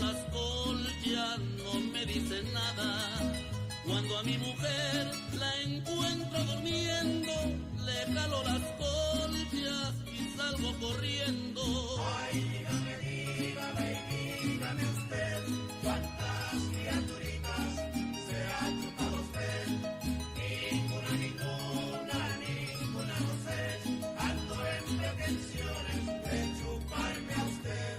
las col ya no me dice nada. Cuando a mi mujer la encuentro durmiendo, le jalo las colchas y salgo corriendo. Ay, dígame, dígame usted, ¿cuántas criaturitas se ha chupado usted? Ninguna, no sé, ando en pretensiones de chuparme a usted.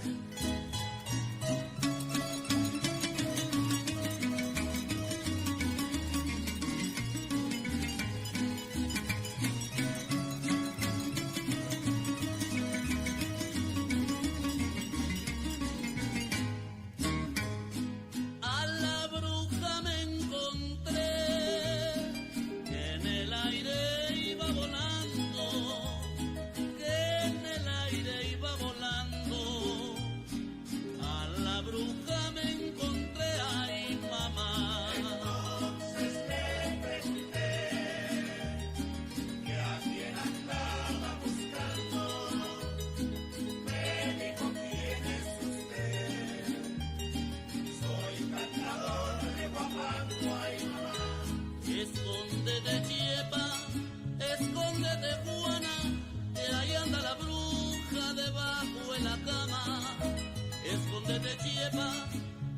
Escóndete, Chiepa, escóndete, Juana, que ahí anda la bruja debajo de la cama. Escóndete, Chiepa,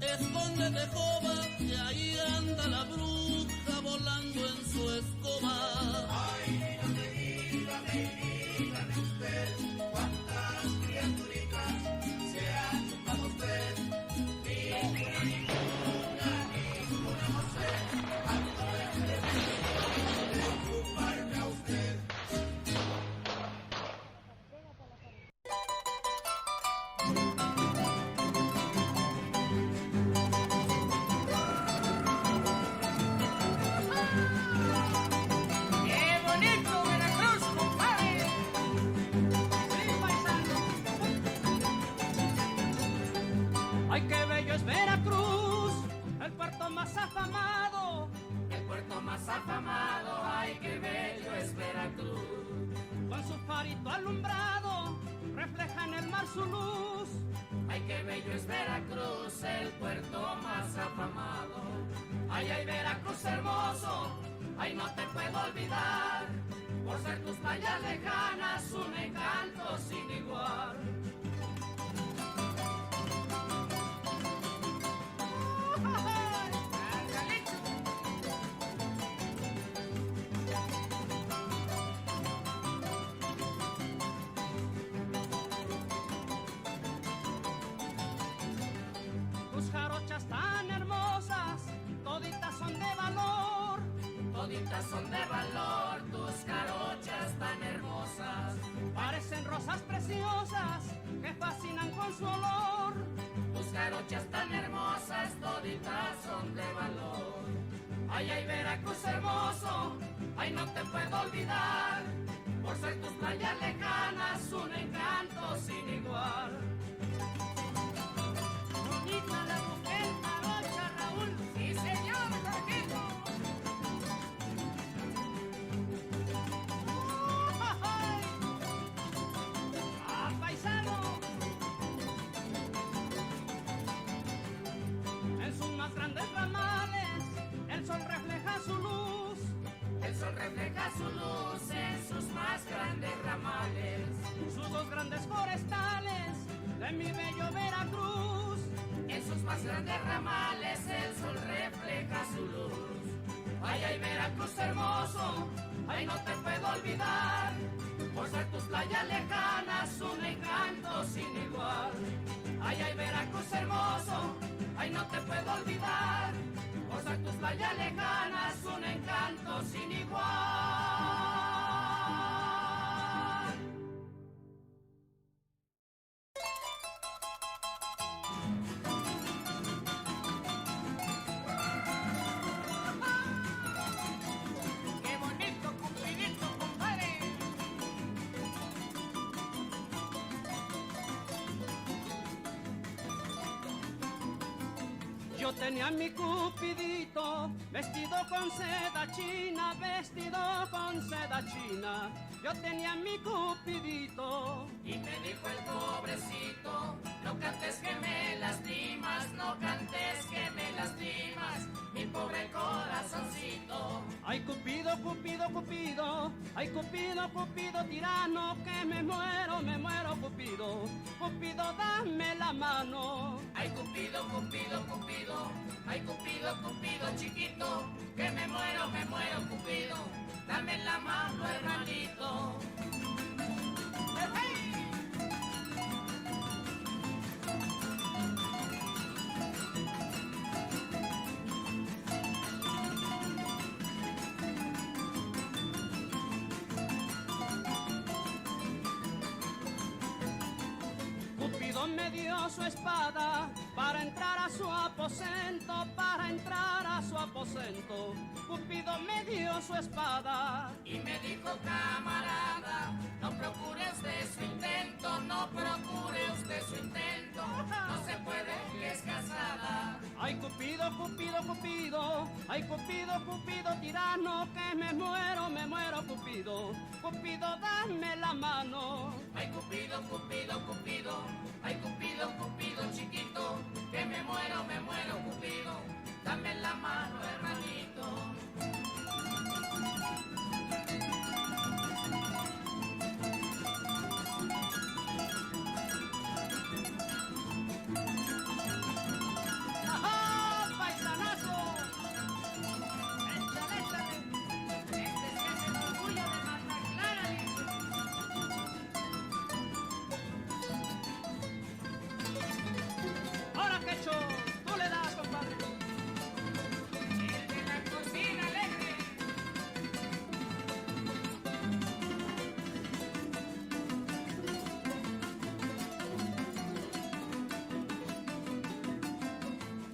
escóndete, Joba, que ahí anda la bruja volando en su escoba. Ay, dígame usted, ¿cuántas criaturitas se ha chupado usted? Ninguna, no sé, ando en pretensiones de chuparme a usted. ¡Ay, qué bello es Veracruz! El puerto más afamado. El puerto más afamado, ay, qué bello es Veracruz. Con su farito alumbrado, refleja en el mar su luz. Ay, qué bello es Veracruz, el puerto más afamado. Ay, ay, Veracruz hermoso, ay, no te puedo olvidar. Por ser tus playas lejanas, un encanto sin igual. Tus jarochas tan hermosas, toditas son de valor. Toditas son de valor, tus carochas tan hermosas. Parecen rosas preciosas que fascinan con su olor. Tus carochas tan hermosas, toditas son de valor. Ay, ay, Veracruz hermoso, ay, no te puedo olvidar. Por ser tus playas lejanas, un encanto sin igual. Bonita la mujer jarocha, Raúl. Sí, señor, Jorgito. ¡Ah, paisano! En sus más grandes ramales, el sol refleja su luz. El sol refleja su luz en sus más grandes ramales. Sus dos grandes forestales de mi bello Veracruz. En sus más grandes ramales el sol refleja su luz. Ay, ay, Veracruz hermoso, ay, no te puedo olvidar. Por ser tus playas lejanas, un encanto sin igual. Ay, ay, Veracruz hermoso, ay, no te puedo olvidar. Por ser tus playas lejanas, un encanto sin igual. ¡Qué bonito cumplidito, compadre! Yo tenía mi cupidito, vestido con seda china, vestido con seda china. Yo tenía mi cupidito. Y me dijo el pobrecito, no cantes que me lastimas, no cantes que me lastimas, mi pobre corazoncito. Ay, Cupido, Cupido, Cupido, ay, Cupido, Cupido, tirano, que me muero, Cupido. Cupido, dame la mano. Ay, Cupido, Cupido, Cupido, ay, Cupido, Cupido, chiquito, que me muero, Cupido, dame la mano, hermanito. Cupido me dio su espada para entrar a su aposento, para entrar a su aposento. Cupido me dio su espada y me dijo, camarada, no procure usted su intento, no procure usted su intento, no se puede que es casada. Ay, Cupido, Cupido, Cupido, ay, Cupido, Cupido, tirano, que me muero, Cupido. Cupido, dame la mano. Ay, Cupido, Cupido, Cupido, ay, Cupido, Cupido, chiquito, que me muero, Cupido, dame la mano, hermanito. Tú le das, compadre. El de la cocina alegre.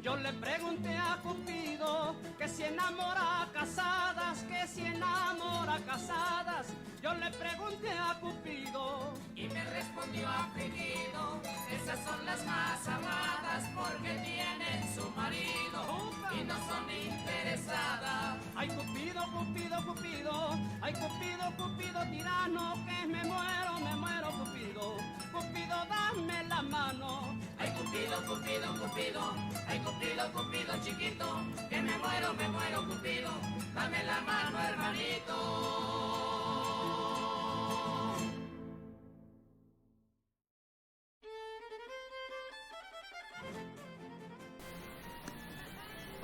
Yo le pregunté a Cupido que si enamora casadas, que si enamora casadas. Yo le pregunté a Cupido y me respondió afligido, esas son las más amadas porque tienen su marido y no son interesadas. Ay, Cupido, Cupido, Cupido, ay, Cupido, Cupido, tirano, que me muero, Cupido. Cupido, dame la mano. Ay, Cupido, Cupido, Cupido, ay, Cupido, Cupido, chiquito, que me muero, Cupido, dame la mano, hermanito.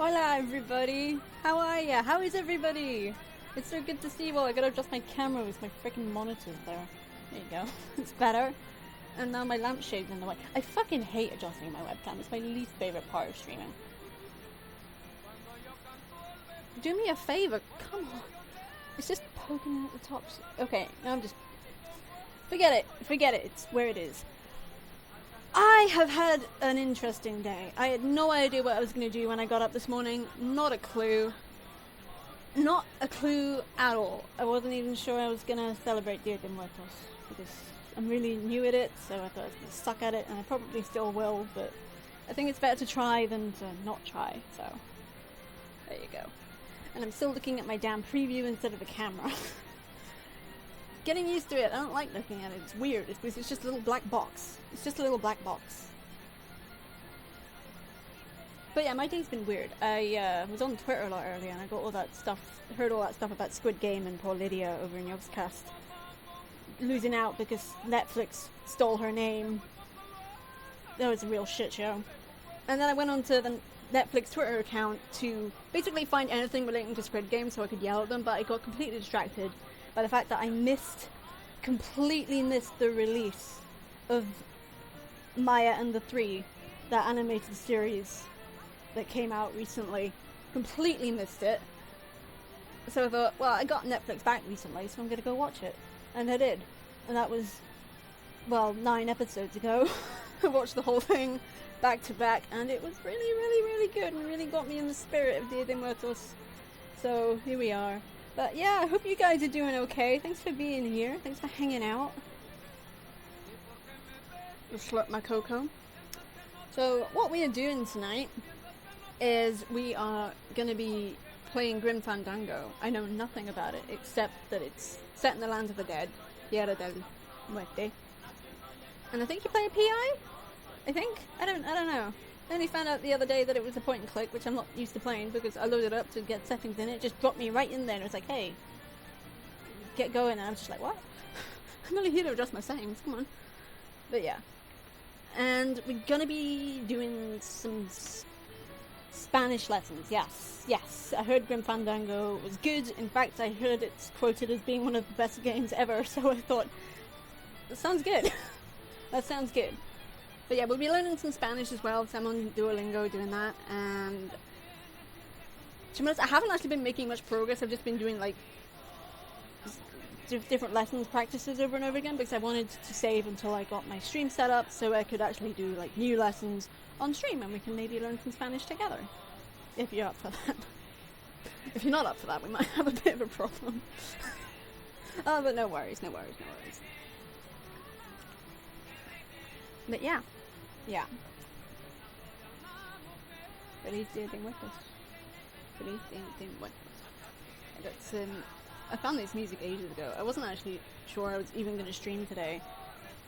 Hola everybody! How are ya? How is everybody? It's so good to see you all. I gotta adjust my camera with my freaking monitors there. There you go. It's better. And now my lampshade's in the way. I fucking hate adjusting my webcam. It's my least favorite part of streaming. Do me a favor. Come on. It's just poking out the tops. Okay, now I'm just... Forget it. Forget it. It's where it is. I have had an interesting day. I had no idea what I was going to do when I got up this morning. Not a clue. Not a clue at all. I wasn't even sure I was going to celebrate Dia de Muertos because I'm really new at it, so I thought I was going to suck at it, and I probably still will, but I think it's better to try than to not try, so there you go. And I'm still looking at my damn preview instead of the camera. Getting used to it. I don't like looking at it. It's weird. It's just a little black box. It's just a little black box. But yeah, my day's been weird. I was on Twitter a lot earlier and I got all that stuff, heard all that stuff about Squid Game and poor Lydia over in Yogscast losing out because Netflix stole her name. That was a real shit show. And then I went onto the Netflix Twitter account to basically find anything relating to Squid Game so I could yell at them, but I got completely distracted by the fact that I completely missed the release of Maya and the Three, that animated series that came out recently. Completely missed it. So I thought, well, I got Netflix back recently, so I'm gonna go watch it. And I did. And that was, well, 9 episodes ago. I watched the whole thing back to back, and it was really, really, really good, and really got me in the spirit of Dia de Muertos. So, here we are. But yeah, I hope you guys are doing okay. Thanks for being here. Thanks for hanging out. I'll slurp my cocoa. So, what we are doing tonight is we are going to be playing Grim Fandango. I know nothing about it except that it's set in the land of the dead, Tierra del Muerte. And I think you play a PI? I think? I don't know. I only found out the other day that it was a point and click, which I'm not used to playing because I loaded it up to get settings in it. It just dropped me right in there and it was like, hey, get going. And I'm just like, what? I'm only here to adjust my settings, come on. But yeah. And we're gonna be doing some Spanish lessons, yes. I heard Grim Fandango was good. In fact, I heard it's quoted as being one of the best games ever, so I thought, that sounds good. That sounds good. But yeah, we'll be learning some Spanish as well, so I'm on Duolingo doing that, and to be honest, I haven't actually been making much progress. I've just been doing like different lessons practices over and over again because I wanted to save until I got my stream set up so I could actually do like new lessons on stream and we can maybe learn some Spanish together. If you're up for that. If you're not up for that, we might have a bit of a problem. But no worries. But yeah. Feliz Día de Muertos. Feliz Día de Muertos. That's I found this music ages ago. I wasn't actually sure I was even going to stream today,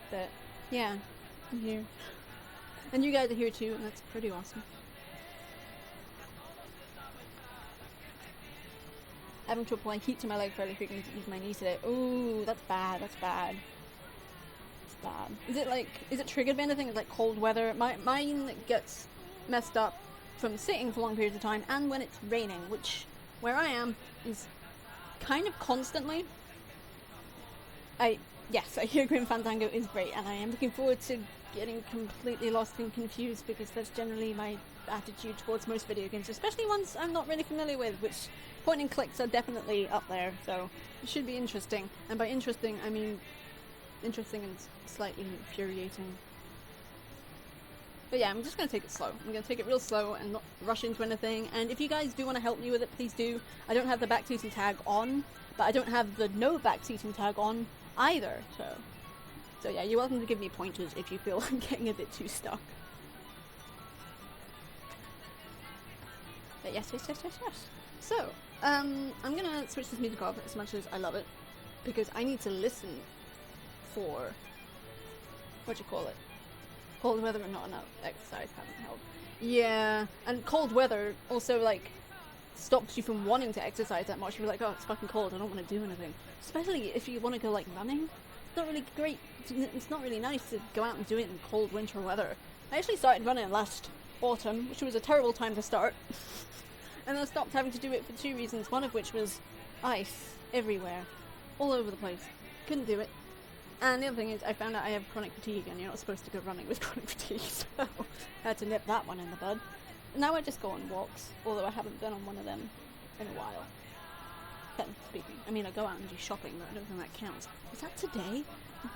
but yeah, I'm here. And you guys are here too, and that's pretty awesome. Having to apply heat to my leg fairly frequently to ease my knee today. Ooh, that's bad. It's bad. Is it triggered by anything? It's like cold weather. Mine gets messed up from sitting for long periods of time and when it's raining, which where I am is kind of constantly. Yes, I hear Grim Fandango is great, and I am looking forward to getting completely lost and confused because that's generally my attitude towards most video games, especially ones I'm not really familiar with, which point and clicks are definitely up there, so it should be interesting. And by interesting, I mean interesting and slightly infuriating. But yeah, I'm just going to take it slow. I'm going to take it real slow and not rush into anything. And if you guys do want to help me with it, please do. I don't have the backseating tag on, but I don't have the no backseating tag on either. So yeah, you're welcome to give me pointers if you feel I'm getting a bit too stuck. But yes. So, I'm going to switch this music off as much as I love it, because I need to listen for, cold weather and not enough exercise haven't helped. Yeah, and cold weather also, like, stops you from wanting to exercise that much. You're like, oh, it's fucking cold, I don't want to do anything. Especially if you want to go, like, running. It's not really great, it's not really nice to go out and do it in cold winter weather. I actually started running last autumn, which was a terrible time to start. And I stopped having to do it for two reasons, one of which was ice everywhere, all over the place. Couldn't do it. And the other thing is, I found out I have chronic fatigue, and you're not supposed to go running with chronic fatigue, so I had to nip that one in the bud. Now I just go on walks, although I haven't been on one of them in a while. Technically speaking. I mean, I go out and do shopping, but I don't think that counts. Is that today?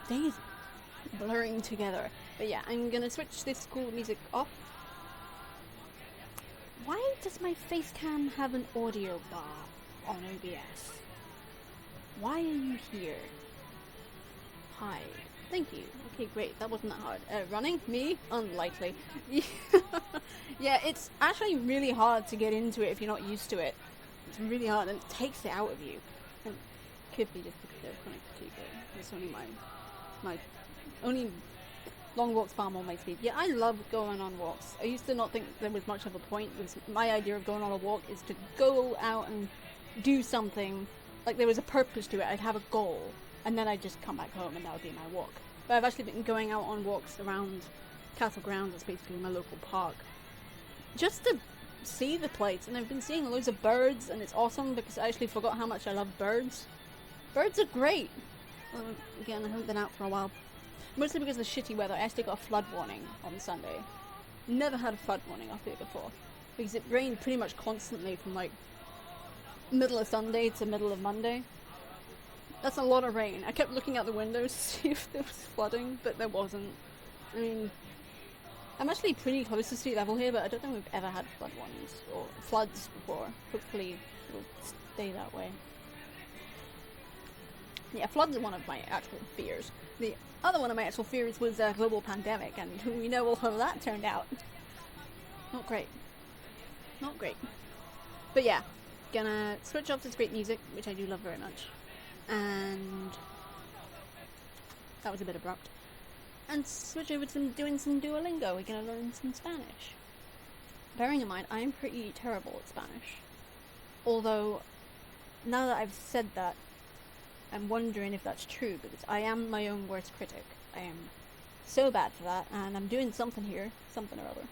Days blurring together. But yeah, I'm gonna switch this cool music off. Why does my face cam have an audio bar on OBS? Why are you here? Hi. Thank you. Okay, great. That wasn't that hard. Running? Me? Unlikely. Yeah, it's actually really hard to get into it if you're not used to it. It's really hard, and it takes it out of you. And it could be just because of chronic fatigue. It's only my only long walks far more my speed. Yeah, I love going on walks. I used to not think there was much of a point. My idea of going on a walk is to go out and do something. Like there was a purpose to it. I'd have a goal. And then I'd just come back home and that would be my walk. But I've actually been going out on walks around Castle Grounds, that's basically my local park, just to see the place. And I've been seeing loads of birds, and it's awesome because I actually forgot how much I love birds. Birds are great. Well, again, I haven't been out for a while. Mostly because of the shitty weather. I actually got a flood warning on Sunday. Never had a flood warning up here before. Because it rained pretty much constantly from like middle of Sunday to middle of Monday. That's a lot of rain. I kept looking out the windows to see if there was flooding, but there wasn't. I mean, I'm actually pretty close to sea level here, but I don't think we've ever had flood warnings or floods before. Hopefully it'll stay that way. Yeah, floods are one of my actual fears. The other one of my actual fears was a global pandemic, and we know how that turned out. Not great. not great. But yeah, gonna switch off this great music, which I do love very much. And that was a bit abrupt. And switch over to doing some Duolingo. We're gonna learn some Spanish. Bearing in mind, I'm pretty terrible at Spanish. Although, now that I've said that, I'm wondering if that's true, because I am my own worst critic. I am so bad for that, and I'm doing something here, something or other.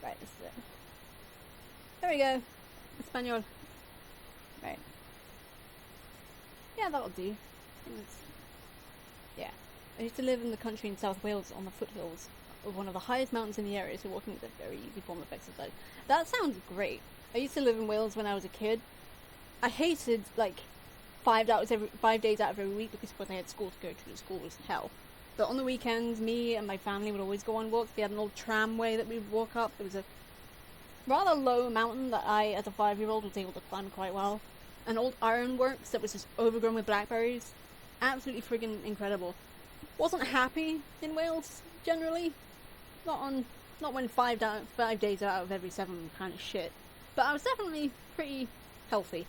Right, this is it. There we go. Español. Right. Yeah, that'll do. Yeah. I used to live in the country in South Wales on the foothills of one of the highest mountains in the area, so walking is a very easy form of exercise. That sounds great. I used to live in Wales when I was a kid. I hated, like, 5 days out of every week because I had school to go to. The school was hell. But on the weekends, me and my family would always go on walks. We had an old tramway that we would walk up. There was a rather low mountain that I, as a 5-year-old, was able to climb quite well. An old ironworks that was just overgrown with blackberries. Absolutely friggin' incredible. Wasn't happy in Wales, generally. Not when 5 days out of every 7 kind of shit. But I was definitely pretty healthy.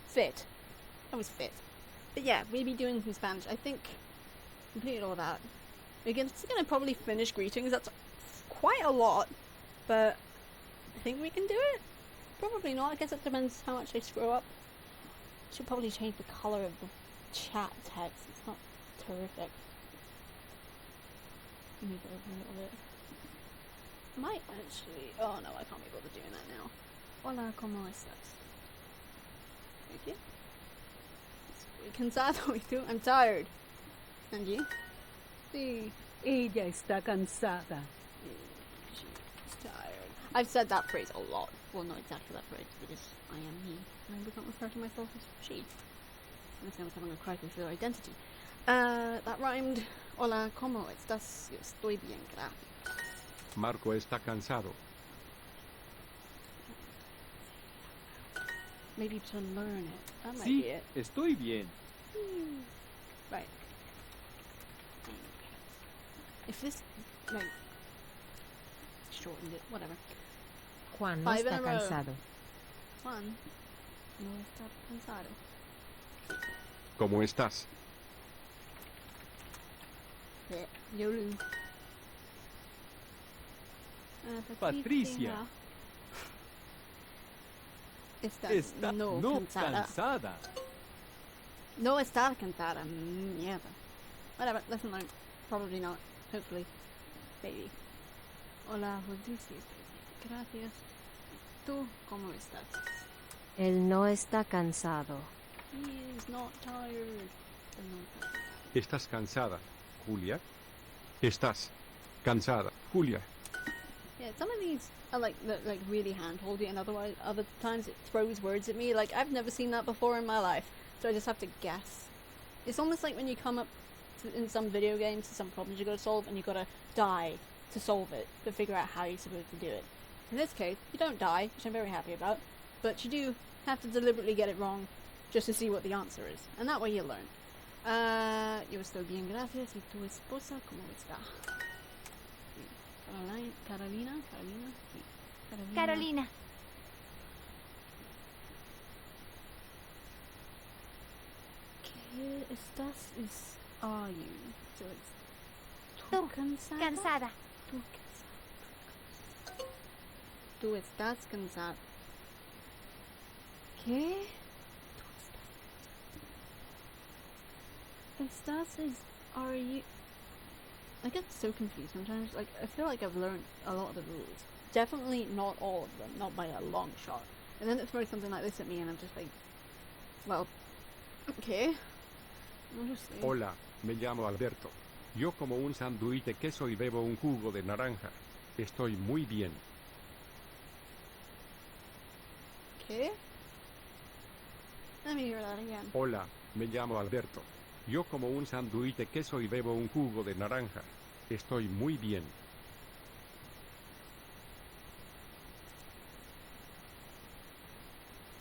Fit. I was fit. But yeah, we'll be doing some Spanish. I think completed all that. We're just gonna probably finish greetings. That's quite a lot, but I think we can do it. Probably not. I guess it depends how much I screw up. Should probably change the color of the chat text. It's not terrific. Move it over a little bit. Might actually. Oh no, I can't be bothered doing that now. Hola, ¿cómo estás? Thank you. Estoy cansado y tú. I'm tired. And you? Sí. Ella está cansada. She's tired. I've said that phrase a lot. Well, not exactly that phrase, because I am he. And I would not refer to myself as she. Unless I was having a crisis of identity. That rhymed. Hola, ¿cómo estás? Yo estoy bien, gracias. Marco está cansado. Maybe to learn it. That might Sí, be it. estoy bien. Right. If this, like, shortened it, whatever. Juan no 5 in está a row. cansado. Juan no está cansado. ¿Cómo estás? Yolu. Patricia. Está no no cansada. cansada. No estar cansada. Mierda. Whatever, lesson learned. Probably not. Hopefully. Maybe. Hola, Odysseus. Gracias. ¿Tú cómo estás? Él no está cansado. He is not tired. ¿Estás cansada, Julia? ¿Estás cansada, Julia? Yeah, some of these are like really hand-holdy, and other times it throws words at me. Like, I've never seen that before in my life, so I just have to guess. It's almost like when you come up in some video games to some problems you gotta solve, and you gotta die to solve it, to figure out how you're supposed to do it. In this case, you don't die, which I'm very happy about, but you do have to deliberately get it wrong just to see what the answer is, and that way you learn. Yo estoy bien, gracias. ¿Y tu esposa cómo está? Carolina. Sí. Carolina. ¿Qué estás? Is are you? So it's Tú cansada. cansada. Tú cansada. Tú estás cansada. ¿Qué? Estás is are you? I get so confused sometimes. Like, I feel like I've learned a lot of the rules. Definitely not all of them, not by a long shot. And then it throws something like this at me, and I'm just like, well, okay. I'll just say. Hola, me llamo Alberto. Yo como un sándwich de queso y bebo un jugo de naranja. Estoy muy bien. Okay. Let me hear that again. Hola, me llamo Alberto. Yo como un sándwich de queso y bebo un jugo de naranja. Estoy muy bien.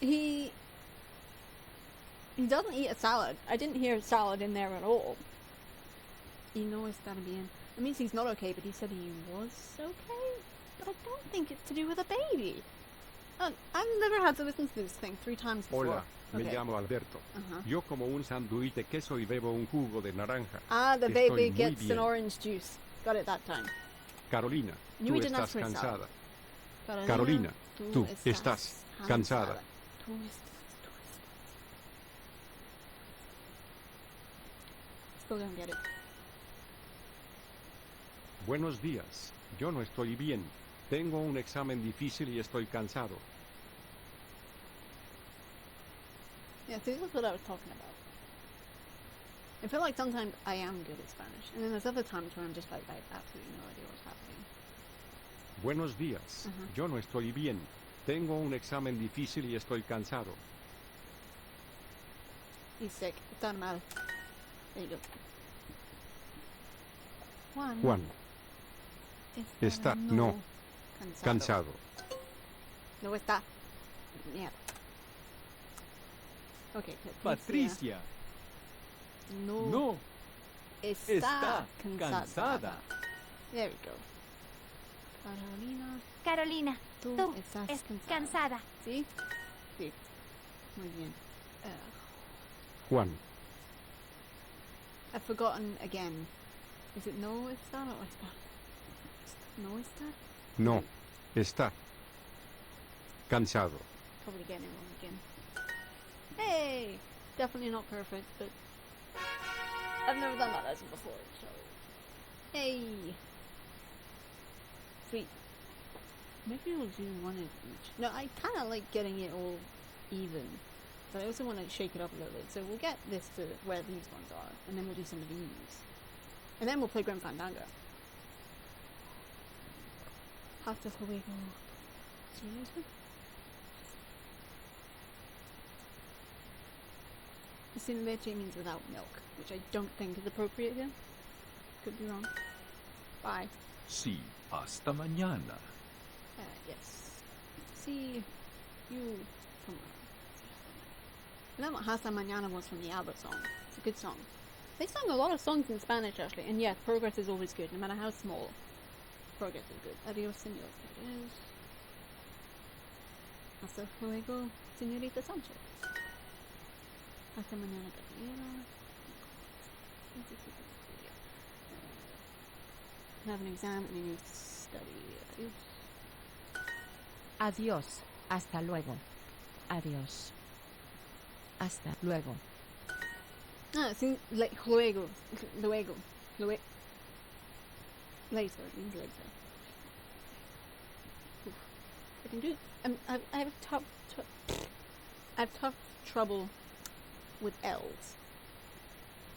He doesn't eat a salad. I didn't hear salad in there at all. Y no está bien. It means he's not okay, but he said he was okay. But I don't think it's to do with a baby. I've never had to listen to this thing 3 times before. Hola, me Okay. llamo Alberto. Uh-huh. Yo como un sándwich de queso y bebo un jugo de naranja. Ah, the Estoy baby muy gets bien. an orange juice. Got it that time. Carolina, Yo tú me llenas estás pensado. cansada. Carolina, Carolina, tú estás cansada. Tú estás. Still don't get it. Buenos días. Yo no estoy bien. Tengo un examen difícil y estoy cansado. Yeah, see, that's what I was talking about. I feel like sometimes I am good at Spanish, and then there's other times where I'm just like, I have absolutely no idea what's happening. Buenos días. Ajá. Yo no estoy bien. Tengo un examen difícil y estoy cansado. He's sick. Está mal. There you go. Juan, está, no, cansado. No está. Mierda. Okay, Patricia. No. No. Está Está cansada. There we go. Carolina, Carolina, tú tú estás es cansada. cansada. ¿Sí? Sí. Muy bien. Juan, I've forgotten again. Is it no está or está? No está? no, está cansado. Probably getting it wrong again. Hey! Definitely not perfect, but I've never done that lesson before, so... Hey! Sweet. Maybe we'll do one of each. No, I kind of like getting it all even. But I also want to shake it up a little bit. So we'll get this to where these ones are, and then we'll do some of these. And then we'll play GRIM FANDANGO. Hasta luego. Seriously? Sin leche means without milk, which I don't think is appropriate here. Could be wrong. Bye. Sí, hasta mañana. Yes. See you tomorrow. And then Hasta Mañana was from the ABBA song. It's a good song. They sung a lot of songs in Spanish actually, and yes, progress is always good, no matter how small. Progress is good. Adios, señor. Adios. Hasta luego, señorita Sanchez. Hasta mañana, Gabriela. I have an exam and I need to study. Adios. Adiós. Hasta luego. Adiós. Hasta luego. Ah, sin, like, luego. Luego. Later. It means later. Oof. I can do it. I have tough trouble with L's.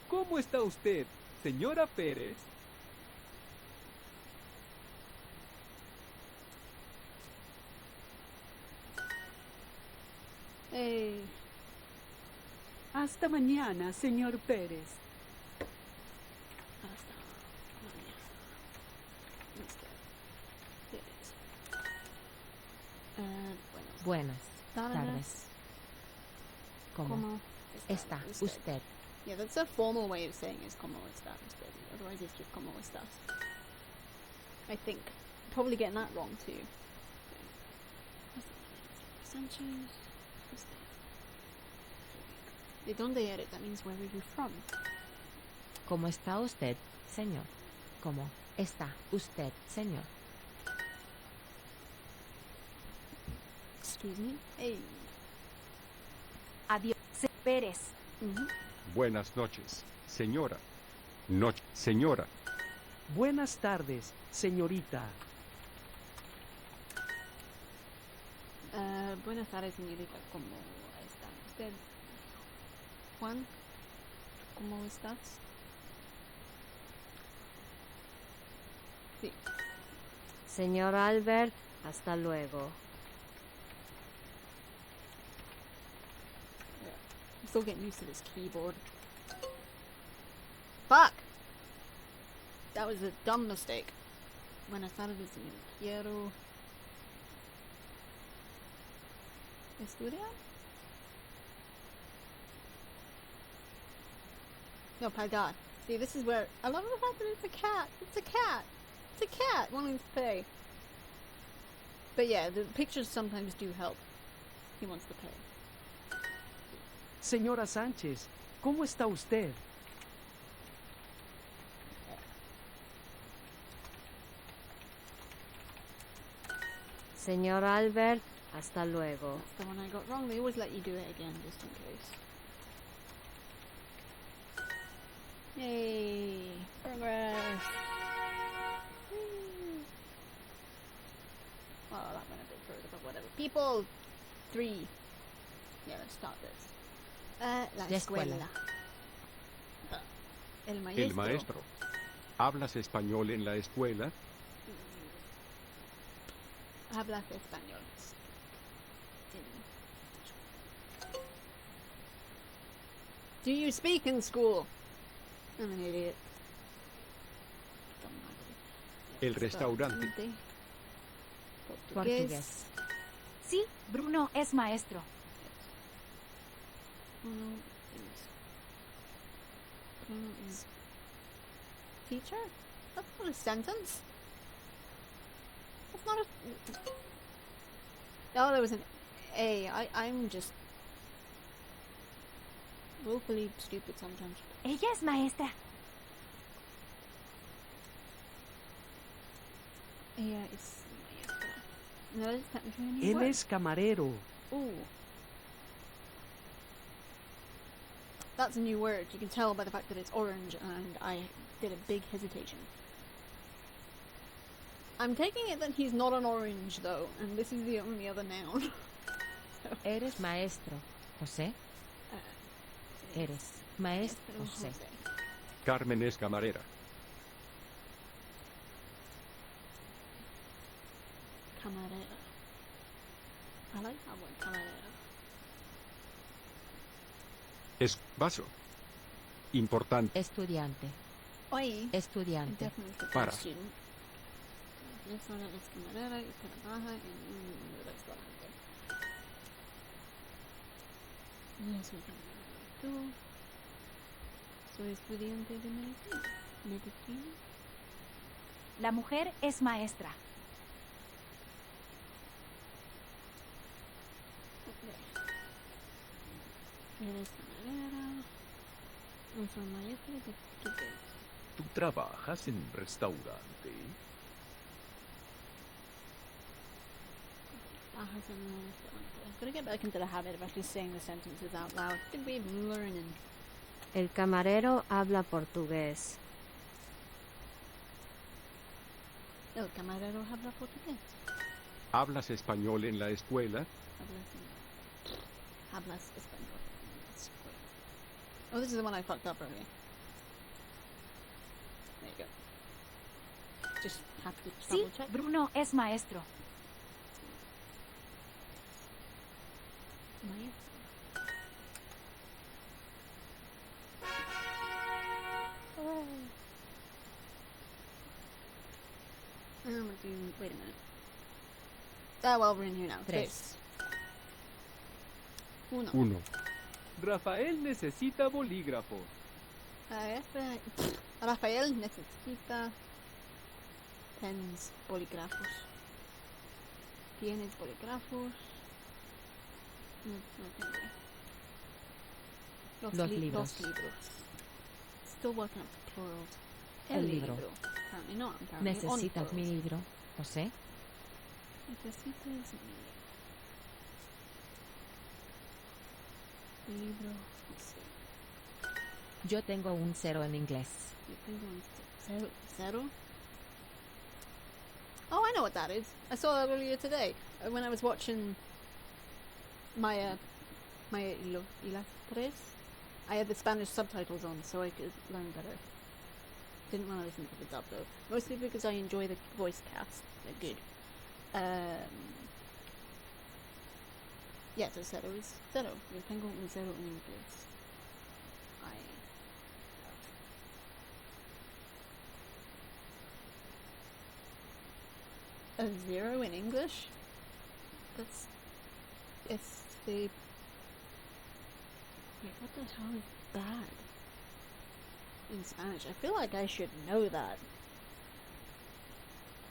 ¿Cómo está usted, señora Pérez? Hey. Hasta mañana, señor Pérez. Hasta mañana. There it is. Buenas Tardes. tardes. ¿Cómo ¿Cómo está usted? Yeah, that's a formal way of saying is como está usted. Otherwise it's just como estás. I think. Probably getting that wrong too. Sanchez. ¿De dónde eres? That means where are you from? ¿Cómo está usted, señor? ¿Cómo está usted, señor? Excuse me? Hey. Adiós, Pérez. Buenas noches, señora. Señora. Buenas tardes, señorita. Buenas tardes, señorita. ¿Cómo está usted? Juan, ¿cómo estás? Sí. Señor Albert, hasta luego. I'm still getting used to this keyboard. Fuck! That was a dumb mistake. Buenas tardes, señor. Quiero estudiar? No, pagar. See, this is where I love the fact that it's a cat. It's a cat. It's a cat wanting to pay. But yeah, the pictures sometimes do help. He wants to pay. Señora Sánchez, ¿cómo está usted? Señor Albert, hasta luego. That's the one I got wrong. They always let you do it again, just in case. Yay! Progress! Woo. Well, that went a bit further, but whatever. People! 3. Yeah, let's start this. La escuela. El maestro. El maestro. ¿Hablas español en la escuela? Hablas español. Do you speak in school? I'm an idiot. El restaurante. Portugués. Sí, Bruno es maestro. Bruno is teacher? That's not a sentence. That's not a... Oh, there was an A. I'm just woefully stupid sometimes. Ella es maestra. Ella es maestra. No, it's technically a new Él word. es camarero. Ooh. That's a new word. You can tell by the fact that it's orange, and I did a big hesitation. I'm taking it that he's not an orange, though, and this is the only other noun. So, Eres maestro, José. Eres maestro, José. Carmen es camarera. Camarera. I like that word, camarera. Es vaso. Importante. Estudiante. Oye. Estudiante. Definitely Para. student. Esa es camarera y trabaja en un restaurante. Yo soy camarera. ¿Tú? Soy estudiante de medicina. ¿Medicina? La mujer es maestra. Eres camarera. Soy maestra de portugués. ¿Tú trabajas en un restaurante? Trabajas en un restaurante. I'm gonna get back into the habit of actually saying the sentences out loud. It's a good way of learning. El camarero habla portugués. El camarero habla portugués. ¿Hablas español en la escuela? Hablas español. Oh, this is the one I fucked up earlier. There you go. Just have to Sí, double check. Bruno es maestro. Wait a minute. Well, we're in here now. Tres. Uno. 1. Rafael necesita bolígrafos. Rafael necesita pens, bolígrafos. ¿Tienes bolígrafos? No tengo. Los libros. Los libros. Still working out the plurals. El libro. Apparently not. Apparently Necesitas on mi plurals. libro, José. Necesitas mi libro. Yo tengo un 0 en inglés. Yo tengo un cero. Oh, I know what that is. I saw that earlier today when I was watching Maya y las tres. I had the Spanish subtitles on so I could learn better. Didn't want to listen to the dub though, mostly because I enjoy the voice cast. They're good. Yeah, so cero is cero. Yo tengo un cero en inglés. A 0 in English? It's the... Wait, what the hell is bad? In Spanish. I feel like I should know that.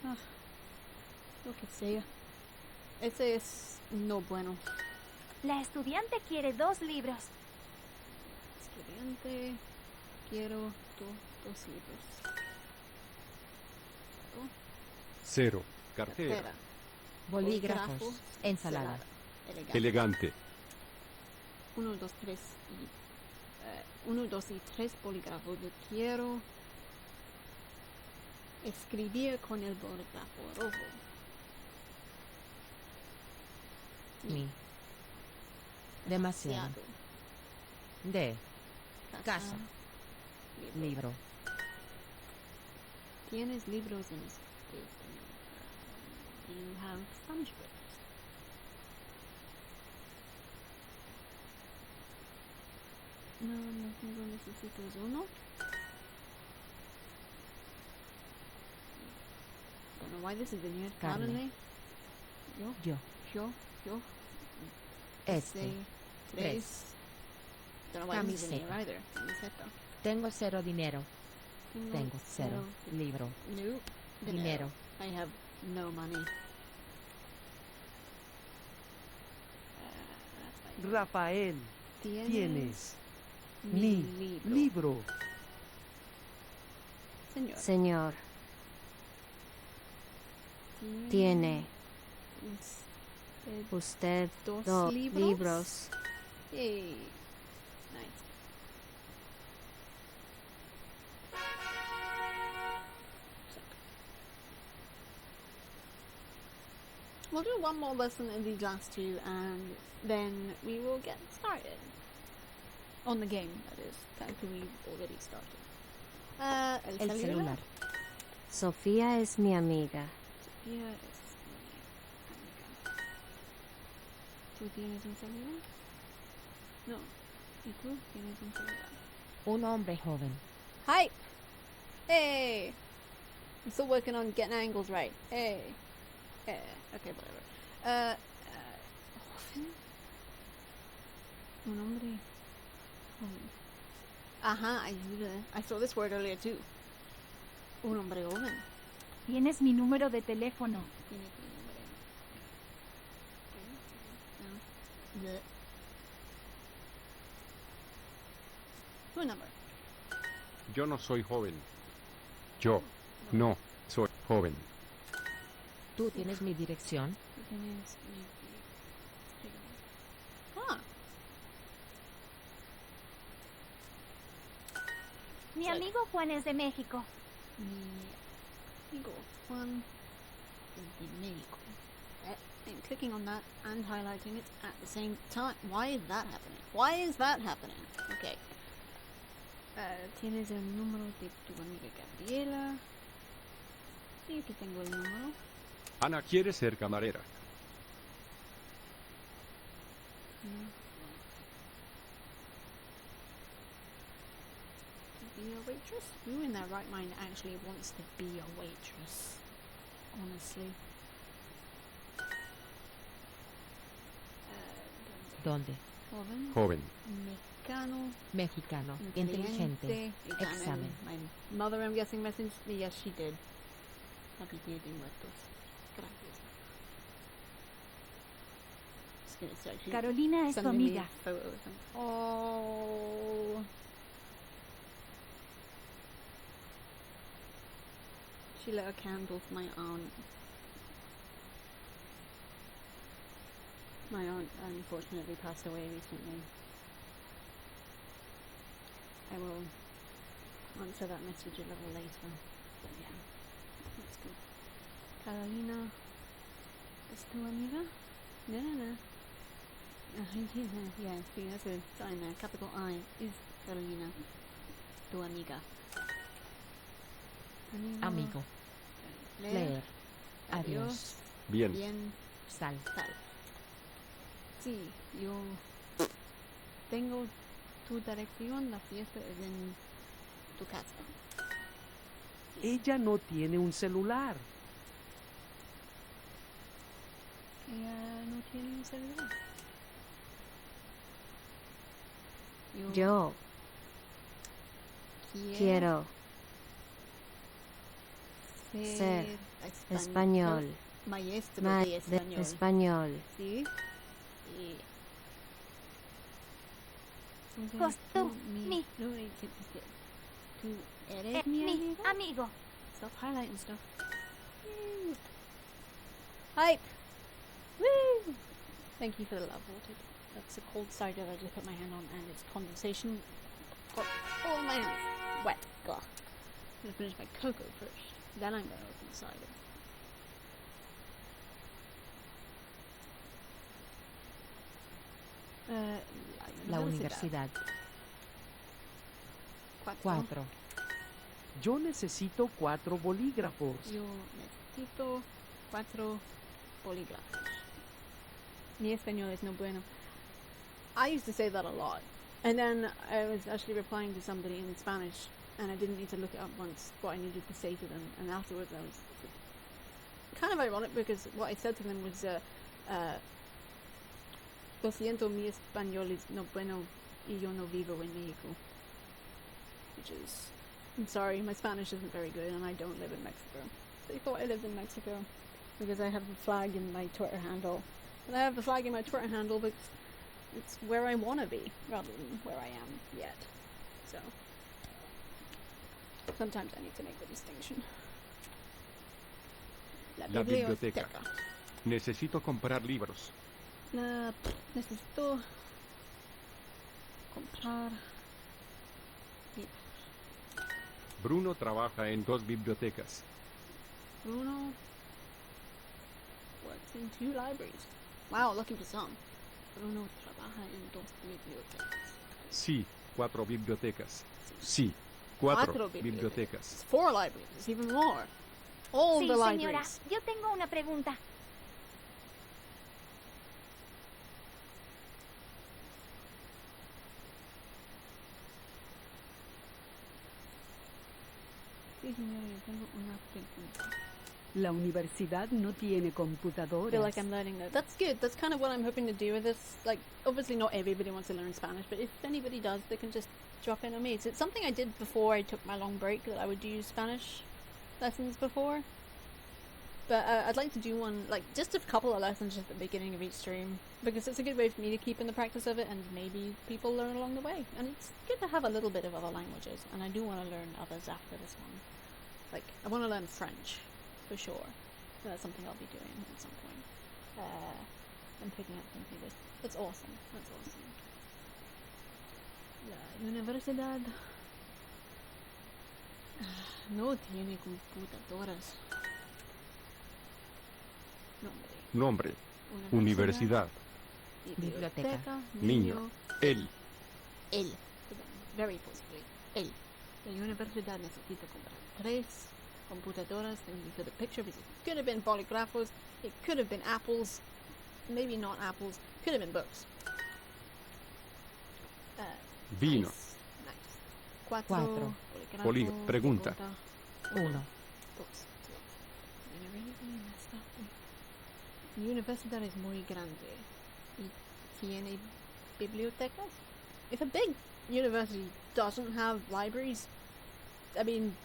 Lo que sea. Ese es no bueno. La estudiante quiere 2 libros. Estudiante, quiero dos libros. 0. Cartera. Cartera. Bolígrafos. Ensalada. Elegante. 1, 2, 3 y 1, 2 y 3 bolígrafos. Yo quiero escribir con el bolígrafo rojo. Mi. Demasiado. De. Casa. Libro. ¿Tienes libros en este? You have Spanish books. No, no tengo, necesito uno. Don't know why this is in here. Carne. Yo. Yo. Say 3. Don't know why this is in here Camiseta. either. Camiseta. Tengo 0 dinero. Tengo 0 libro. No. Dinero. I have no money. Rafael, tienes mi mi libro. Señor. Tiene usted 2 libros. Yay. Nice. We'll do one more lesson in these last 2 and then we will get started. On the game, that is. Technically, we've already started. El celular. Sofía es mi amiga. Sofía es mi amiga. ¿Tú tienes un celular? No. ¿Y tú tienes un celular? Un hombre joven. Hi! Hey! I'm still working on getting angles right. Hey! Okay, whatever. Joven? Un hombre joven. Ajá, I saw this word earlier too. Un hombre joven. Tienes mi número de teléfono. Tienes mi número. Tu number. Yo no soy joven. Yo no soy joven. ¿Tú tienes mi dirección? Tú tienes mi dirección. Ah. Mi amigo Juan es de México. Mi amigo Juan is de México. I'm clicking on that and highlighting it at the same time. Why is that happening? Why is that happening? Okay. Tienes el número de tu amiga Gabriela. Sí, aquí tengo el número. Ana quiere ser camarera. To be a waitress? Who in their right mind actually wants to be a waitress? Honestly. ¿Dónde? Joven. Mexicano. Inteligente. Examen. My mother, I'm guessing, messaged me. Yes, she did. Happy Día de Muertos. Gracias. Just gonna say, she Carolina es tu sending me amiga. photos and- Oh. She lit a candle for my aunt. My aunt unfortunately passed away recently. I will answer that message a little later. But yeah, that's good. Carolina, ¿es tu amiga? No. Yeah, see, that's a sign there. Capital I is Carolina. Tu amiga. Amigo. Leer. Adiós. Bien. Sal. Sí, yo tengo tu dirección, la fiesta es en tu casa. Ella no tiene un celular. Ella no tiene un celular. Yo quiero ser español. Maestro Ma de español. de español. ¿Sí? Y... Pues tú, mi. ¿Tú eres mi Mi amigo? amigo. Stop highlighting stuff. Woo. Hype! Woo! Thank you for the love, Walter. That's a cold cider that I just put my hand on, and it's condensation. Got all my hands wet. Ugh. I'm gonna finish my cocoa first. Then I'm gonna open the cider. La universidad. 4. Yo necesito 4 bolígrafos. Yo necesito 4 bolígrafos. Mi español es no bueno. I used to say that a lot. And then I was actually replying to somebody in Spanish, and I didn't need to look it up once what I needed to say to them. And afterwards I was kind of ironic because what I said to them was, lo siento, mi español es no bueno y yo no vivo en Mexico. Which is, I'm sorry, my Spanish isn't very good and I don't live in Mexico. They thought I lived in Mexico because I have the flag in my Twitter handle. And I have the flag in my Twitter handle, but it's where I want to be rather than where I am yet. So, sometimes I need to make the distinction. La biblioteca. Necesito comprar libros. Necesito comprar libros. Bruno trabaja en 2 bibliotecas. Bruno works in 2 libraries. Wow, lucky for some. Bruno trabaja en 2 bibliotecas. Sí, 4 bibliotecas. Sí, 4 bibliotecas. It's 4 libraries, it's even more. All Sí, the señora, libraries. yo tengo una pregunta. Sí, señora, yo tengo una pregunta. La universidad no tiene I feel computadoras. like I'm learning that. That's good. That's kind of what I'm hoping to do with this. Like, obviously not everybody wants to learn Spanish, but if anybody does, they can just drop in on me. It's something I did before I took my long break, that I would do Spanish lessons before. But I'd like to do one, like, just a couple of lessons just at the beginning of each stream, because it's a good way for me to keep in the practice of it, and maybe people learn along the way. And it's good to have a little bit of other languages, and I do want to learn others after this one. Like, I want to learn French, for sure. So that's something I'll be doing at some point. I'm picking up some English. That's awesome. That's awesome. La universidad no tiene computadoras. Nombre. Universidad. Biblioteca. Niño. Él. Él. Very possibly. Él. La universidad necesita comprar 3 computadoras, and you could have picture because it could have been polygraphos, it could have been apples, maybe not apples, could have been books. Vino. Nice. 4. Pregunta. 1. Mi universidad es muy grande y tiene bibliotecas. If a big university doesn't have libraries, I mean,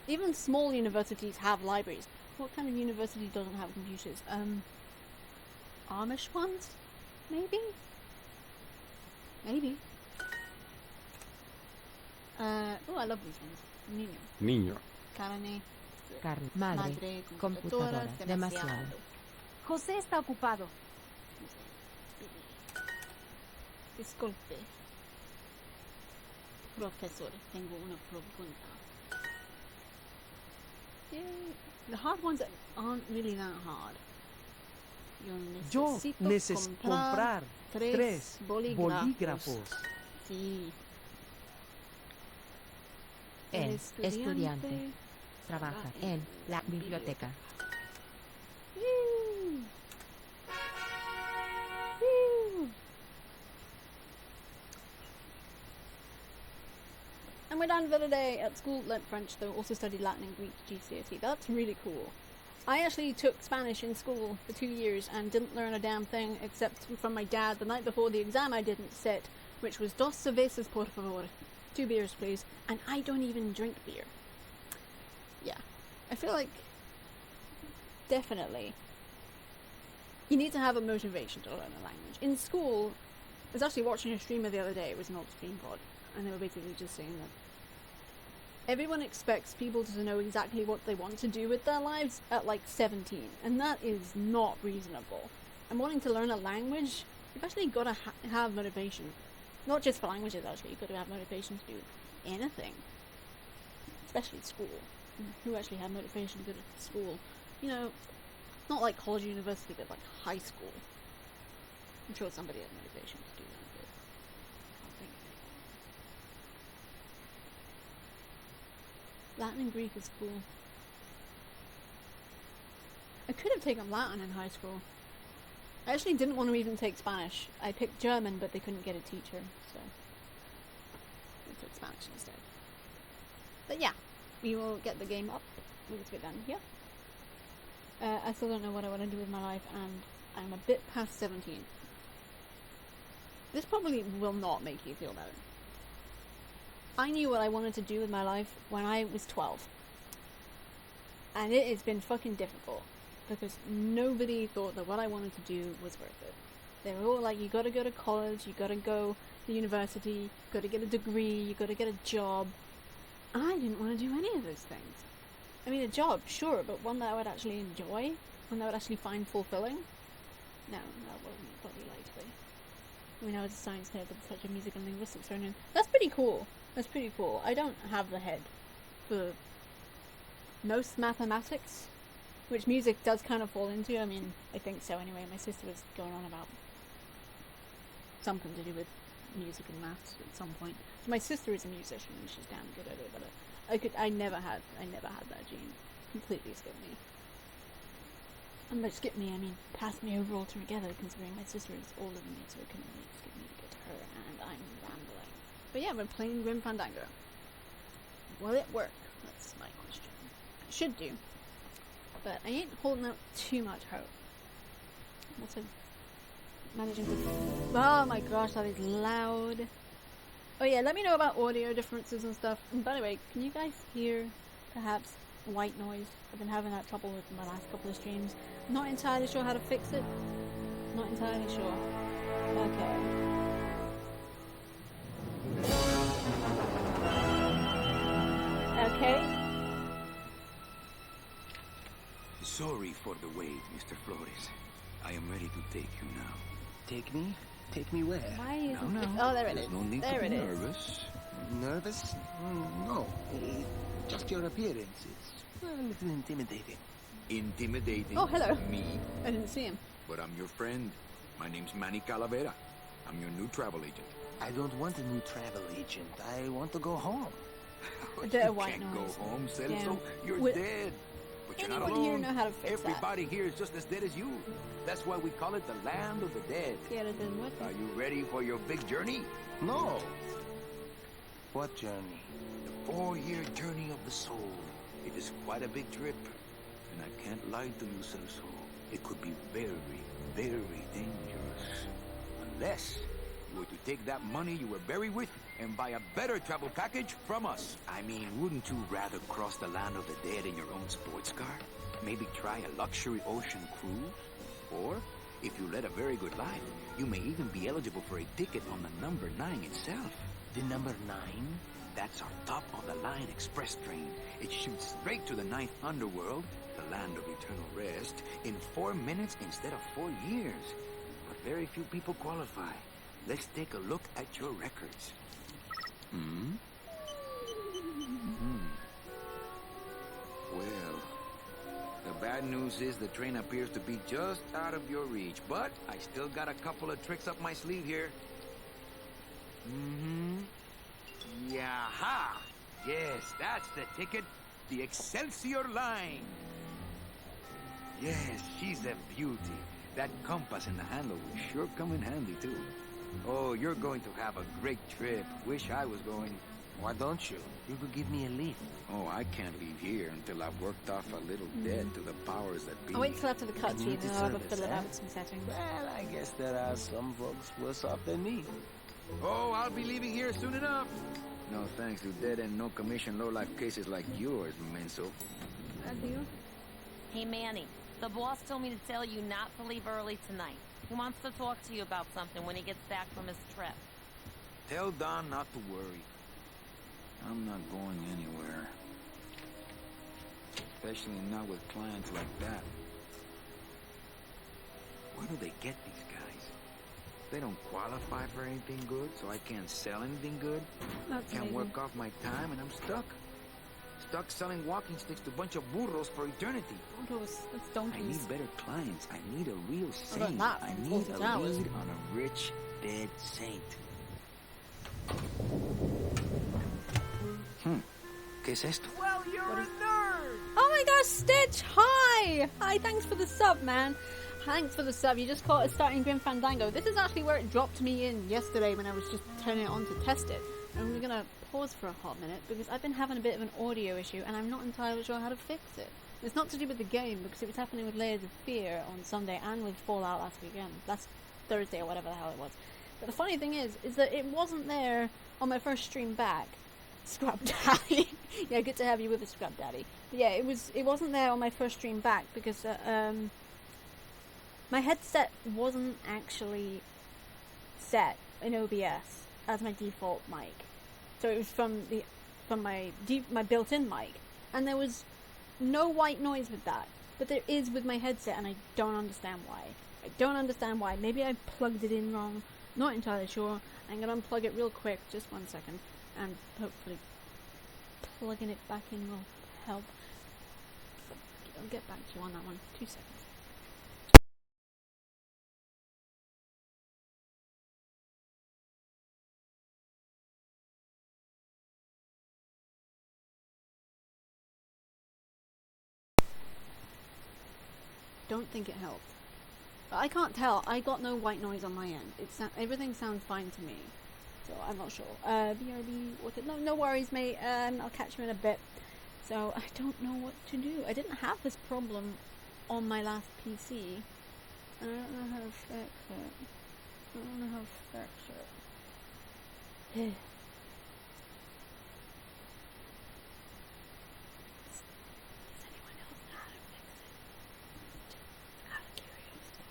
even small universities have libraries. What kind of university doesn't have computers? Amish ones? Maybe? Maybe. Oh, I love these ones. Niño. Carne. Madre. Computadora. Demasiado. José está ocupado. Disculpe. Profesor, tengo una pregunta. Yeah, the hard ones aren't really that hard. Yo necesito comprar 3 bolígrafos. Sí. El estudiante trabaja en la biblioteca. And we're done for the day. At school, learnt French, though also studied Latin and Greek GCSE. That's really cool. I actually took Spanish in school for 2 years and didn't learn a damn thing except from my dad the night before the exam I didn't sit, which was 2 cervezas, por favor. 2 beers, please. And I don't even drink beer. Yeah. I feel like definitely You need to have a motivation to learn a language. In school, I was actually watching a streamer the other day. It was an old stream pod, and they were basically just saying that everyone expects people to know exactly what they want to do with their lives at like 17, and that is not reasonable. And wanting to learn a language, you've actually got to have motivation. Not just for languages, actually. You've got to have motivation to do anything. Especially at school. Who actually have motivation to go to school? You know, not like college, university, but like high school. I'm sure somebody had motivation to do that, but I can't think of anything. Latin and Greek is cool. I could have taken Latin in high school. I actually didn't want to even take Spanish. I picked German, but they couldn't get a teacher, so I took Spanish instead. But yeah, we will get the game up. We'll get done here. I still don't know what I want to do with my life, and I'm a bit past 17. This probably will not make you feel better. I knew what I wanted to do with my life when I was 12. And it has been fucking difficult. Because nobody thought that what I wanted to do was worth it. They were all like, you gotta go to college, you gotta go to university, you gotta get a degree, you gotta get a job. I didn't want to do any of those things. I mean, a job, sure, but one that I would actually enjoy, one that I would actually find fulfilling. No, that wasn't probably likely. I mean, I was a science nerd, but such a music and linguistics thrown in. That's pretty cool. That's pretty cool. I don't have the head for most mathematics, which music does kind of fall into. I mean, I think so anyway. My sister was going on about something to do with music and maths at some point. My sister is a musician and she's damn good at it, but I never had that gene. Completely skipped me. And by skip me, I mean pass me over altogether, considering my sister is older than me, so it can only skip me to get to her, and I'm rambling. But yeah, we're playing Grim Fandango. Will it work? That's my question. It should do. But I ain't holding out too much hope. What's it? Managing to... Oh my gosh, that is loud. Oh yeah, let me know about audio differences and stuff. And by the way, can you guys hear, perhaps, white noise? I've been having that trouble with my last couple of streams. Not entirely sure how to fix it. Not entirely sure. Okay. Okay. Sorry for the wait, Mr. Flores. I am ready to take you now. Take me? Take me where? Why is No. Oh, there it is. There's no need there to it be is. nervous. Nervous? No. Just your appearance is a little intimidating. Intimidating? Oh, hello. Me? I didn't see him. But I'm your friend. My name's Manny Calavera. I'm your new travel agent. I don't want a new travel agent. I want to go home. The white can't noise. go home, Celso. Yeah. You're dead. But you're not Anyone alone. here know how to fix Everybody here is just as dead as you. That's why we call it the land of the dead. Tierra del Muerto. Are you ready for your big journey? No. What journey? The 4-year journey of the soul. It is quite a big trip. And I can't lie to you, Celso. It could be very, very dangerous. Unless you were to take that money you were buried with and buy a better travel package from us. I mean, wouldn't you rather cross the land of the dead in your own sports car? Maybe try a luxury ocean cruise? Or, if you led a very good life, you may even be eligible for a ticket on the number 9 itself. The number 9? That's our top-of-the-line express train. It shoots straight to the 9th underworld, the land of eternal rest, in 4 minutes instead of 4 years. But very few people qualify. Let's take a look at your records. Well, the bad news is the train appears to be just out of your reach, but I still got a couple of tricks up my sleeve here. Yaha! Yes, that's the ticket. The Excelsior line. Yes, she's a beauty. That compass in the handle will sure come in handy, too. Oh, you're going to have a great trip. Wish I was going. Why don't you? You could give me a lift. Oh, I can't leave here until I've worked off a little debt to the powers that be. I'll wait till after the cutscene and I'll have a fill it out with some settings. Well, I guess there are some folks worse off than me. Oh, I'll be leaving here soon enough. No thanks to dead and no-commission low-life cases like yours, Menso. That deal? Hey, Manny. The boss told me to tell you not to leave early tonight. He wants to talk to you about something when he gets back from his trip. Tell Don not to worry. I'm not going anywhere. Especially not with clients like that. Where do they get these guys? They don't qualify for anything good, so I can't sell anything good. That's Can't amazing. work off my time, and I'm stuck. Stuck selling walking sticks to a bunch of burros for eternity. That's I donkeys. need better clients. I need a real I got saint. that I from need Fawlty a Towers. lead on a rich, dead saint. ¿Qué es esto? Well, you're a nerd! Oh my gosh, Stitch! Hi! Hi, thanks for the sub, man. Thanks for the sub. You just caught us starting Grim Fandango. This is actually where it dropped me in yesterday when I was just turning it on to test it. And we're gonna pause for a hot minute because I've been having a bit of an audio issue and I'm not entirely sure how to fix it. It's not to do with the game because it was happening with Layers of Fear on Sunday and with Fallout last Thursday or whatever the hell it was. But the funny thing is that it wasn't there on my first stream back. Scrub Daddy. Yeah, good to have you with us, Scrub Daddy. But yeah, it wasn't there on my first stream back because my headset wasn't actually set in OBS as my default mic. So it was from my built-in mic, and there was no white noise with that. But there is with my headset, and I don't understand why. I don't understand why. Maybe I plugged it in wrong. Not entirely sure. I'm gonna unplug it real quick. Just 1 second. And hopefully plugging it back in will help. I'll get back to you on that one. 2 seconds. Don't think it helped. I can't tell. I got no white noise on my end. Everything sounds fine to me. So I'm not sure. BRB, no worries, mate. I'll catch you in a bit. So I don't know what to do. I didn't have this problem on my last PC. I don't know how to fix it. Does anyone else know how to fix it? Just out of curiosity.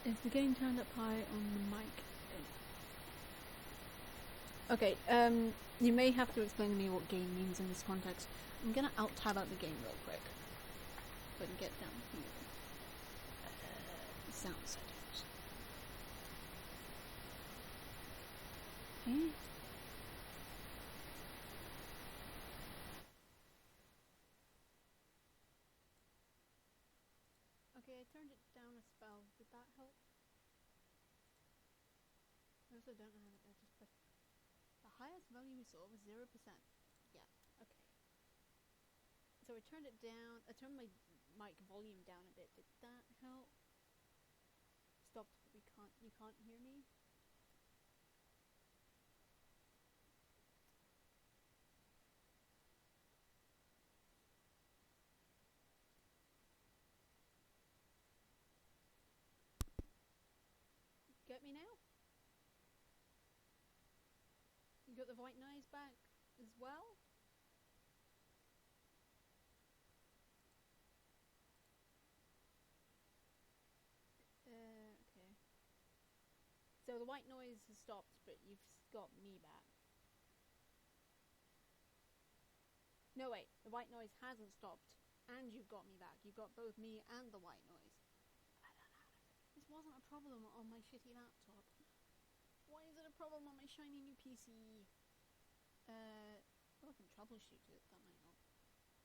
Is the game turned up high on the mic? Okay, you may have to explain to me what game means in this context. I'm gonna tab out the game real quick. So I can get down here. Sound settings. Okay. Okay, I turned it down a spell. Did that help? I also don't know how to. I just pressed. The highest value we saw was 0%. Yeah, okay. So I turned it down. I turned my mic volume down a bit. Did that help? Stopped, but you can't hear me? Get me now? You got the white noise back as well? Okay. So the white noise has stopped, but you've got me back. No, wait. The white noise hasn't stopped, and you've got me back. You've got both me and the white noise. I don't know. This wasn't a problem on my shitty laptop. Why is it a problem on my shiny new PC? Well, I can troubleshoot it. That might help.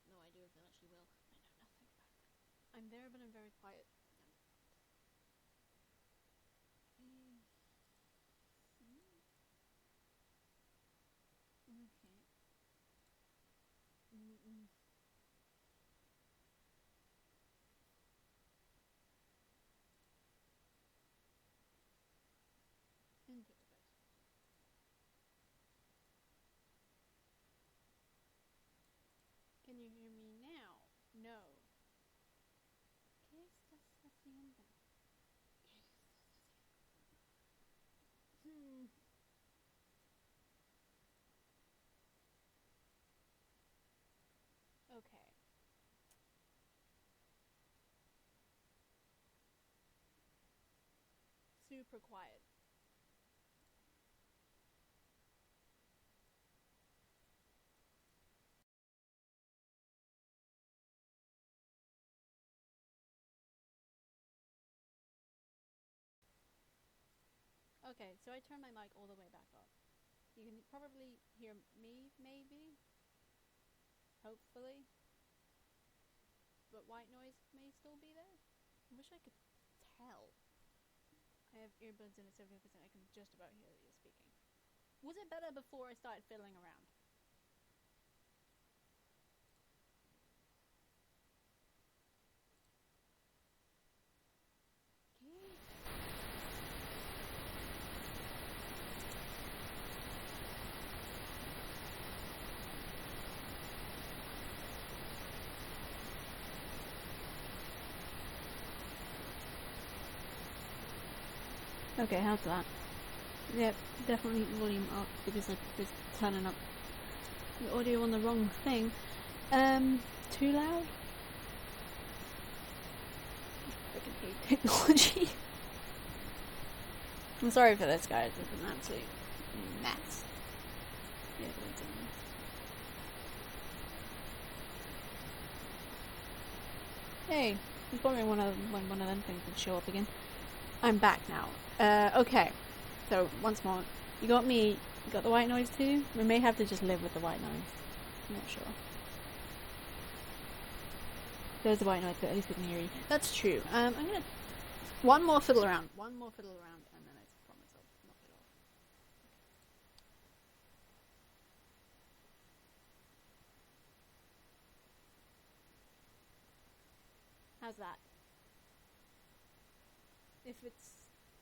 No idea if that actually will. I know nothing about that. I'm there, but I'm very quiet. Okay. Input device. Can you hear me now? No. ¿Qué estás super quiet. Okay, so I turn my mic all the way back up. You can probably hear me, maybe? Hopefully. But white noise may still be there? I wish I could tell. I have earbuds in at 70%, I can just about hear that you're speaking. Was it better before I started fiddling around? Okay, how's that? Yep, definitely volume up because I was turning up the audio on the wrong thing. Too loud? I freaking hate technology. I'm sorry for this, guys. This is an absolute mess. Yeah, hey, I was wondering when one of them things would show up again. I'm back now. Okay. So, once more. You got me. You got the white noise too? We may have to just live with the white noise. I'm not sure. There's the white noise, but at least we can hear you. That's true. I'm gonna... One more fiddle around. One more fiddle around, and then I promise I'll knock it off. How's that?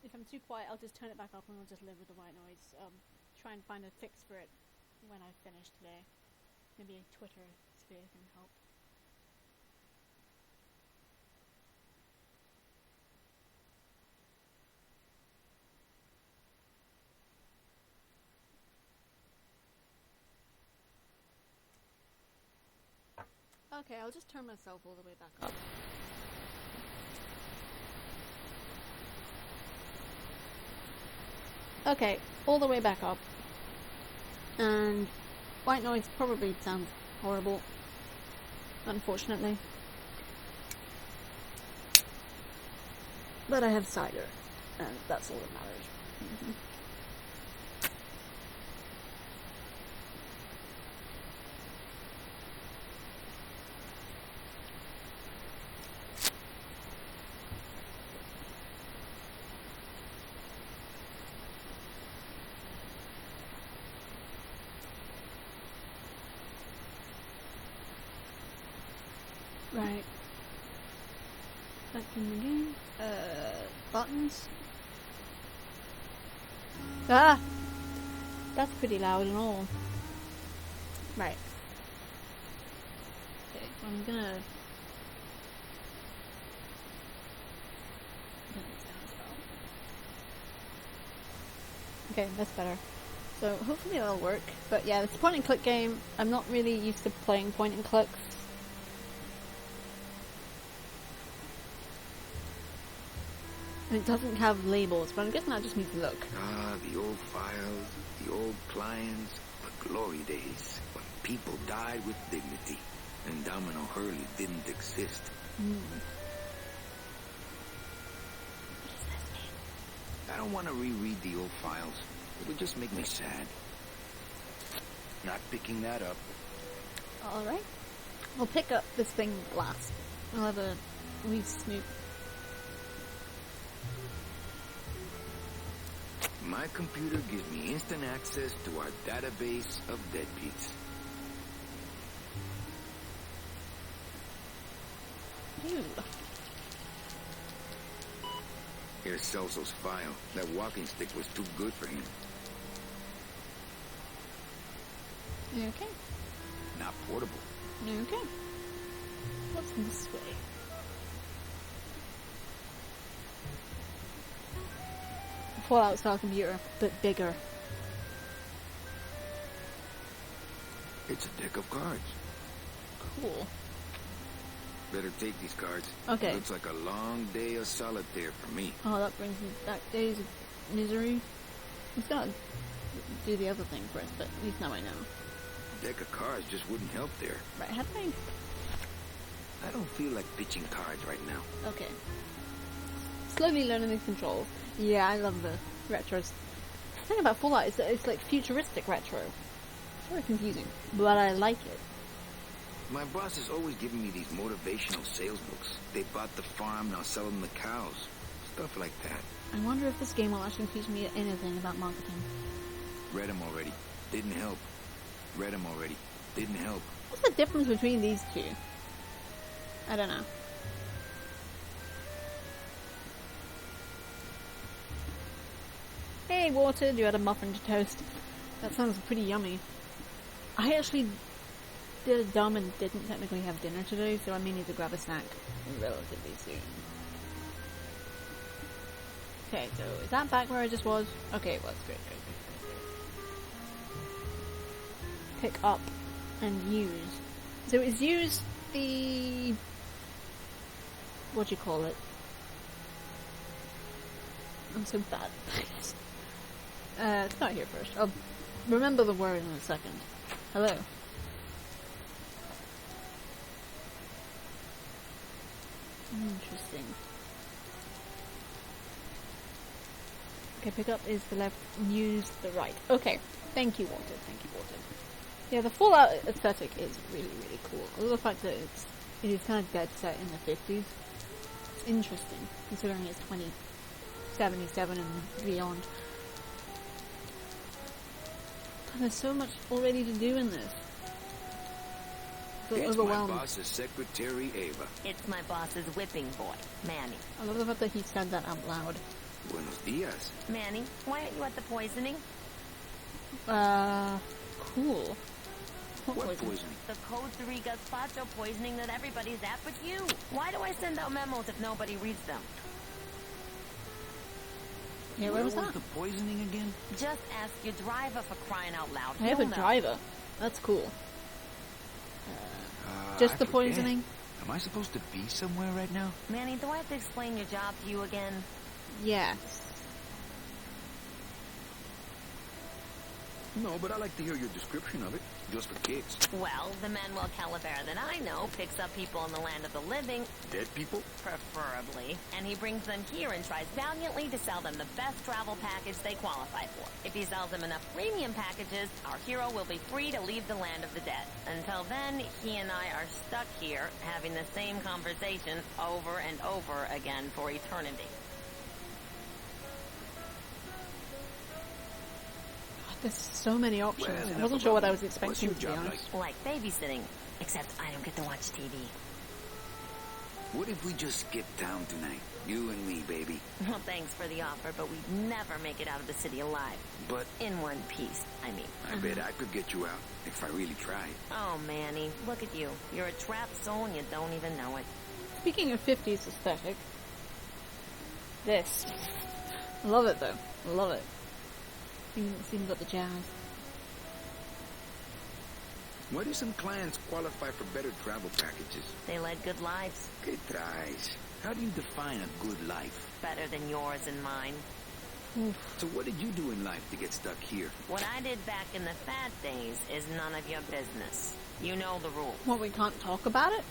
If I'm too quiet, I'll just turn it back up and I'll just live with the white noise. Try and find a fix for it when I finish today. Maybe a Twitter sphere can help. Okay, I'll just turn myself all the way back up. Okay, all the way back up. And white noise probably sounds horrible, unfortunately. But I have cider, and that's all that matters. Right. Back in the game. Buttons. Ah! That's pretty loud and all. Right. Okay, so I'm gonna... Okay, that's better. So hopefully it'll work. But yeah, it's a point and click game. I'm not really used to playing point and clicks. And it doesn't have labels, but I'm guessing that just means look. Ah, the old files, the old clients, the glory days, when people died with dignity, and Domino Hurley didn't exist. I don't want to reread the old files. It would just make me sad. Not picking that up. Alright. We'll pick up this thing last. I'll have a wee snoop. My computer gives me instant access to our database of deadbeats. Ew. Here's Celso's file. That walking stick was too good for him. You okay? Not portable. You okay? What's this way? Fallout style computer, but bigger. It's a deck of cards. Cool. Better take these cards. Okay. Looks like a long day of solitaire for me. Oh, that brings me back days of misery. He's got to do the other thing first, but at least now I know. A deck of cards just wouldn't help there. Right, how do I don't feel like pitching cards right now. Okay. Slowly learning these controls. Yeah, I love the retros. The thing about Fallout is that it's like futuristic retro. It's very confusing, but I like it. My boss is always giving me these motivational sales books. They bought the farm, now sell them the cows. Stuff like that. I wonder if this game will actually teach me anything about marketing. Read them already. Didn't help. Read them already. Didn't help. What's the difference between these two? I don't know. Hey, Water, you had a muffin to toast. That sounds pretty yummy. I actually did a dumb and didn't technically have dinner today, so I may need to grab a snack relatively soon. Okay, so is that back where I just was? Okay, it was. Great. Pick up and use. So is use the... what do you call it? I'm so bad. Start here first. I'll remember the word in a second. Hello. Interesting. Okay, pick up is the left, use the right. Okay, thank you, Walter. Yeah, the Fallout aesthetic is really, really cool. I love the fact that it is kind of dead set in the 50s. It's interesting, considering it's 2077 and beyond. God, there's so much already to do in this. I feel overwhelmed. My boss's secretary, Ava. It's my boss's whipping boy, Manny. I love the fact that he said that out loud. Buenos dias. Manny, why aren't you at the poisoning? Cool. What poisoning? The Code 3 gazpacho poisoning that everybody's at but you. Why do I send out memos if nobody reads them? Yeah, where was that? The poisoning again? Just ask your driver for crying out loud. I have a driver. That's cool. Just the poisoning? Am I supposed to be somewhere right now? Manny, do I have to explain your job to you again? Yes. No, but I like to hear your description of it, just for kicks. Well, the Manuel Calavera that I know picks up people in the land of the living. Dead people? Preferably. And he brings them here and tries valiantly to sell them the best travel package they qualify for. If he sells them enough premium packages, our hero will be free to leave the land of the dead. Until then, he and I are stuck here, having the same conversation over and over again for eternity. There's so many options. I wasn't sure what I was expecting, to be honest. Like babysitting, except I don't get to watch TV. What if we just skip town tonight? You and me, baby. Well, thanks for the offer, but we'd never make it out of the city alive. But... in one piece, I mean. I bet I could get you out, if I really tried. Oh, Manny, look at you. You're a trapped soul and you don't even know it. Speaking of 50s aesthetic, this. I love it, though. I love it. It's even got the jazz. Why do some clients qualify for better travel packages? They led good lives. Good tries. How do you define a good life? Better than yours and mine. So what did you do in life to get stuck here? What I did back in the fat days is none of your business. You know the rules. What, we can't talk about it?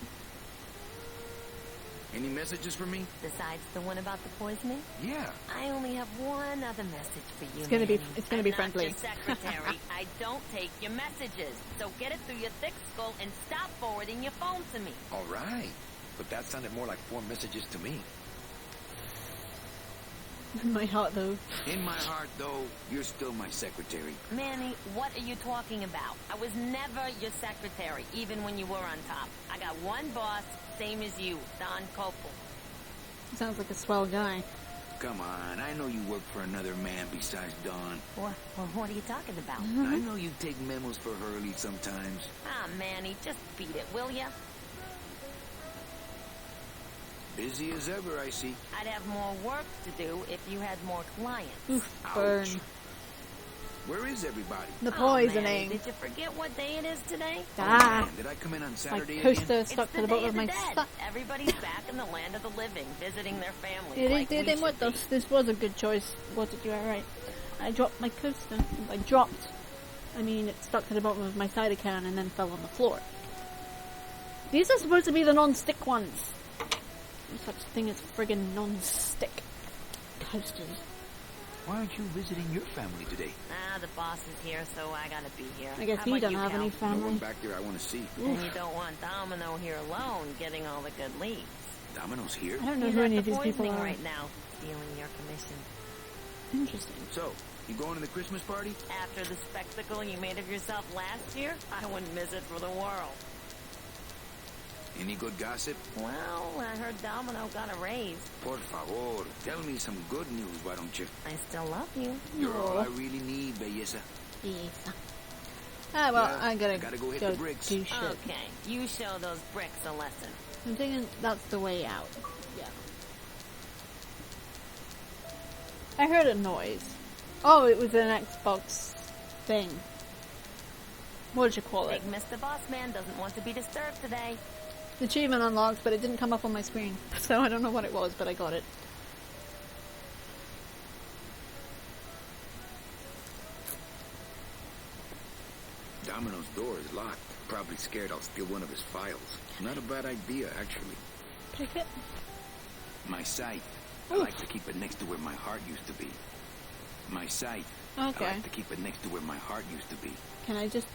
Any messages for me? Besides the one about the poisoning? Yeah. I only have one other message for you. It's gonna be friendly. I'm not your secretary. I don't take your messages. So get it through your thick skull and stop forwarding your phone to me. All right. But that sounded more like 4 messages to me. In my heart, though. In my heart, though, you're still my secretary. Manny, what are you talking about? I was never your secretary, even when you were on top. I got one boss, same as you, Don Copel. Sounds like a swell guy. Come on, I know you work for another man besides Don. What are you talking about? I know you take memos for Hurley sometimes. Ah, Manny, just beat it, will ya? Busy as ever, I see. I'd have more work to do if you had more clients. Burn. Where is everybody? The Oh, man, poisoning. did you forget what day it is today? Ah. Did I come in on My Saturday coaster again? stuck It's to the the bottom Day of my Dead. stuff. Everybody's back in the land of the living, visiting their families. It is like Day we de should be. Muertos. This was a good choice. Was it? You are right. I dropped my coaster. I mean, it stuck to the bottom of my cider can and then fell on the floor. These are supposed to be the non-stick ones. There's such a thing as friggin' non-stick coasters. Why aren't you visiting your family today? The boss is here, so I gotta be here. I guess How he about don't you, have Cal? any No one family. back there I want to see. And you don't want Domino here alone, getting all the good leads. Domino's here? I don't know He's who at any the of these people poisoning are. right now, stealing your commission. Interesting. So, you going to the Christmas party? After the spectacle you made of yourself last year, I wouldn't miss it for the world. Any good gossip? Well, I heard Domino got a raise. Por favor, tell me some good news, why don't you? I still love you. You're all I really need, belleza. Yes. Ah, well, Yeah, I gotta go hit the bricks. do shit. Okay, you show those bricks a lesson. I'm thinking that's the way out. Yeah. I heard a noise. Oh, it was an Xbox thing. What did you call it? Big Mr. Boss Man doesn't want to be disturbed today. Achievement unlocked, but it didn't come up on my screen. So I don't know what it was, but I got it. Domino's door is locked. Probably scared I'll steal one of his files. Not a bad idea, actually. Pick it. My scythe. I like to keep it next to where my heart used to be. My scythe. Okay. I like to keep it next to where my heart used to be. Can I just...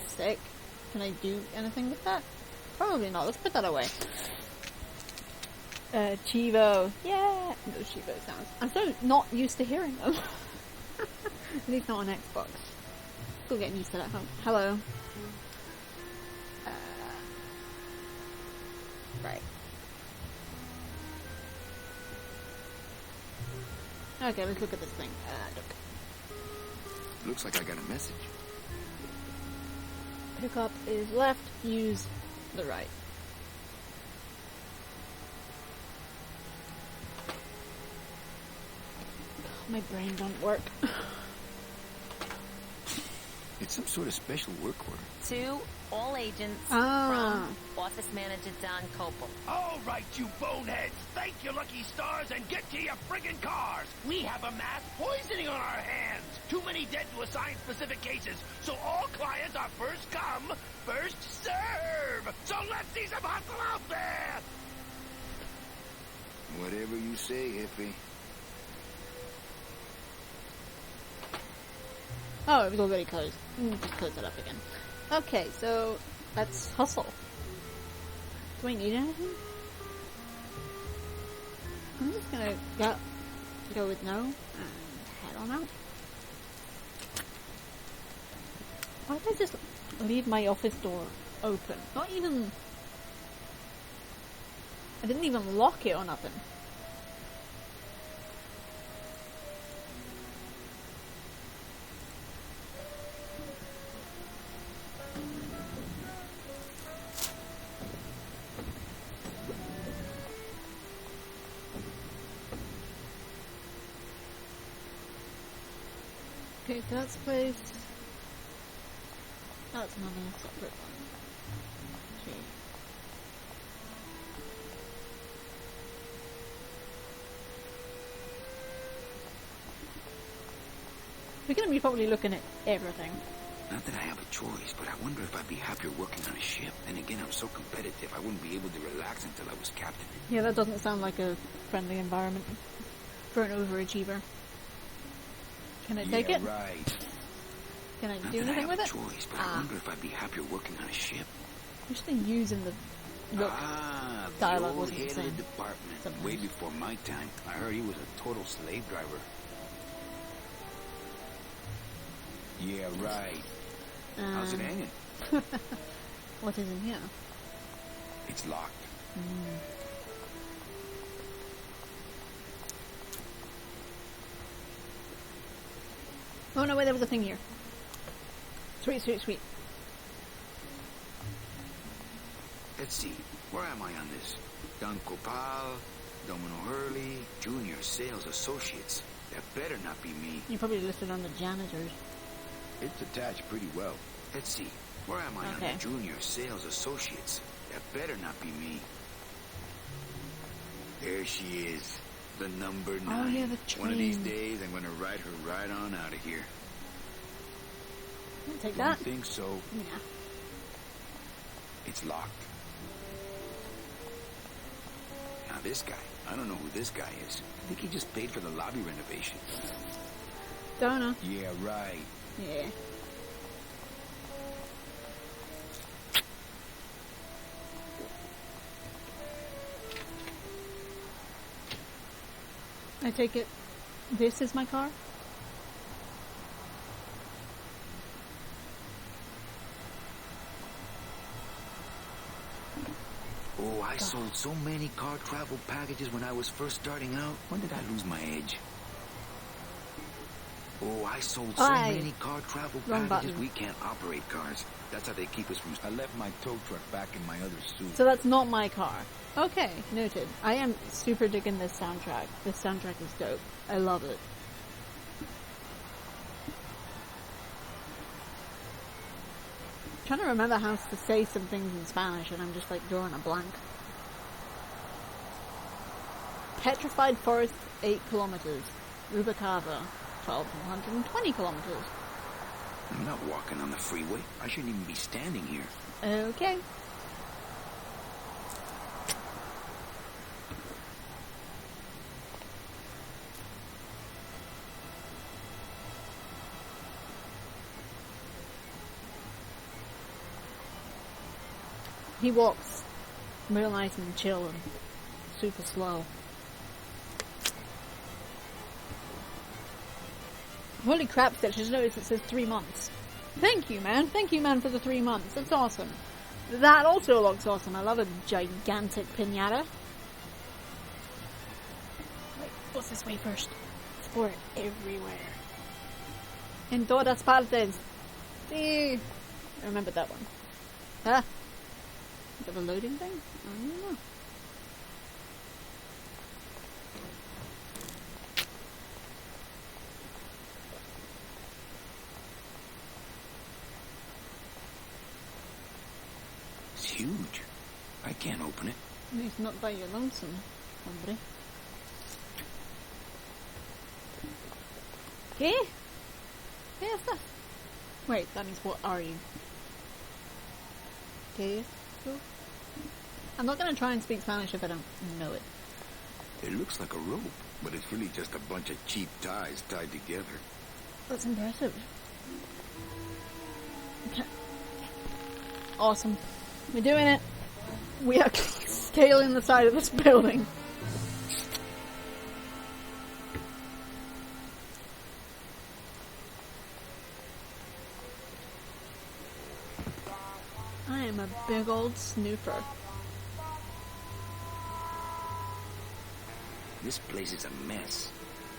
sick. Can I do anything with that? Probably not. Let's put that away. Chivo. Yeah! Those Chivo sounds. I'm so not used to hearing them. At least not on Xbox. Still getting used to that. Hello. Right. Okay, let's look at this thing. Looks like I got a message. Pickup is left, use the right. My brain don't work. It's some sort of special work order. To all agents Ah. from Office Manager Don Copel. All right, you boneheads, thank your lucky stars and get to your friggin' cars. We have a mass poisoning on our hands. Too many dead to assign specific cases, so all clients are first come, first serve. So let's see some hustle out there. Whatever you say, Jefe. Oh, it was already closed. Just close it up again. Okay, so let's hustle. Do I need anything? I'm just gonna go with no and head on out. Why did I just leave my office door open? Not even... I didn't even lock it or nothing. Okay, that's placed. That's another separate one. Okay. We're gonna be probably looking at everything. Not that I have a choice, but I wonder if I'd be happier working on a ship. Then again, I'm so competitive, I wouldn't be able to relax until I was captain. Yeah, that doesn't sound like a friendly environment for an overachiever. Can I take it? Right. Can I Not do that I anything have with a it? choice, but I wonder if I'd be happier working on a ship. Wish they using the look. The Dialogue old wasn't the head of same. the department. Sometimes. Way before my time. I heard he was a total slave driver. Yeah, right. How's it hanging? What is in here? It's locked. Oh no, wait, there was a thing here. Sweet, sweet, sweet. Let's see. Where am I on this? Don Copal, Domino Hurley, Junior Sales Associates. That better not be me. You probably listed on the janitors. It's attached pretty well. Let's see. Where am I Okay. under junior sales associates? That better not be me. There she is. The number 9. Oh, yeah, the train. One of these days, I'm gonna ride her right on out of here. I'll take Don't that. think so. Yeah. It's locked. Now this guy, I don't know who this guy is. I think he just paid for the lobby renovation. Don't know. Yeah, right. Yeah. I take it this is my car? Oh, I sold so many car travel packages when I was first starting out. When did I lose my edge? Oh, I sold so many car travel Wrong packages button. we can't operate cars. That's how they keep us from... I left my tow truck back in my other suit. So that's not my car. Okay, noted. I am super digging this soundtrack. This soundtrack is dope. I love it. I'm trying to remember how to say some things in Spanish and I'm just like drawing a blank. Petrified Forest, 8 kilometers. Rubacava, 1,220 kilometers. I'm not walking on the freeway. I shouldn't even be standing here. Okay. He walks real nice and chill and super slow. Holy crap, Stitch, I just noticed it says 3 months. Thank you, man. Thank you, man, for the 3 months. That's awesome. That also looks awesome. I love a gigantic pinata. Wait, what's this way first? Sport everywhere. En todas partes. Sí. I remembered that one. Ah. Is that a loading thing? I don't know. It's huge. I can't open it. It's not by your lonesome, hombre. ¿Qué? ¿Qué está? Wait, that means what are you? ¿Qué? I'm not going to try and speak Spanish if I don't know it. It looks like a rope, but it's really just a bunch of cheap ties tied together. That's impressive. Okay. Awesome. We're doing it. We are scaling the side of this building. I am a big old snooper. This place is a mess.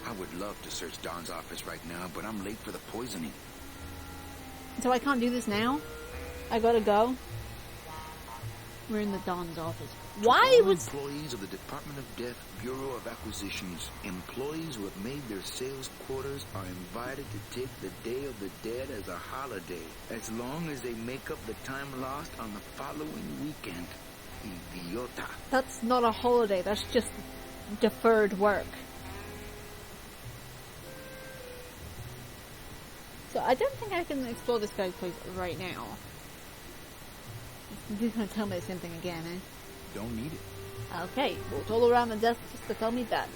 I would love to search Don's office right now, but I'm late for the poisoning. So I can't do this now? I gotta go? We're in the Don's office. Why All was... employees of the Department of Death Bureau of Acquisitions, employees who have made their sales quarters are invited to take the Day of the Dead as a holiday, as long as they make up the time lost on the following weekend. Idiota. That's not a holiday, that's just deferred work. So I don't think I can explore this guy's place right now. He's gonna tell me the same thing again, eh? Don't need it. Okay, walked all around the desk just to tell me that.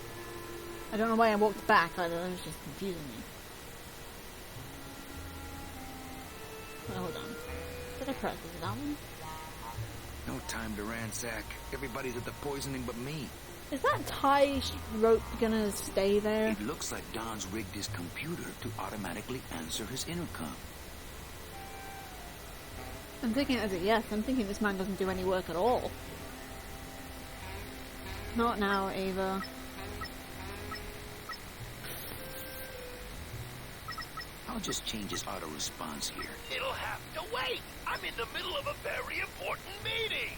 I don't know why I walked back, that was just confusing me. Well, hold on. Did I press this down? No time to ransack. Everybody's at the poisoning but me. Is that tie rope gonna stay there? It looks like Don's rigged his computer to automatically answer his intercom. I'm thinking as a yes, I'm thinking this man doesn't do any work at all. Not now, Ava. I'll just change his auto response here. It'll have to wait. I'm in the middle of a very important meeting.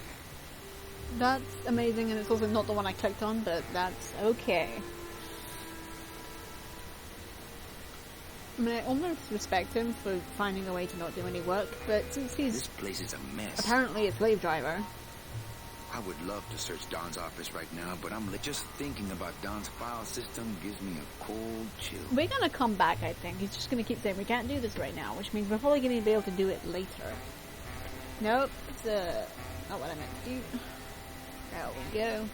That's amazing, and it's also not the one I clicked on, but that's okay. I mean, I almost respect him for finding a way to not do any work, but since he's This place is a mess. apparently a slave driver. I would love to search Don's office right now, but just thinking about Don's file system gives me a cold chill. We're gonna come back, I think. He's just gonna keep saying we can't do this right now, which means we're probably gonna be able to do it later. Nope, it's not what I meant to do. There we go.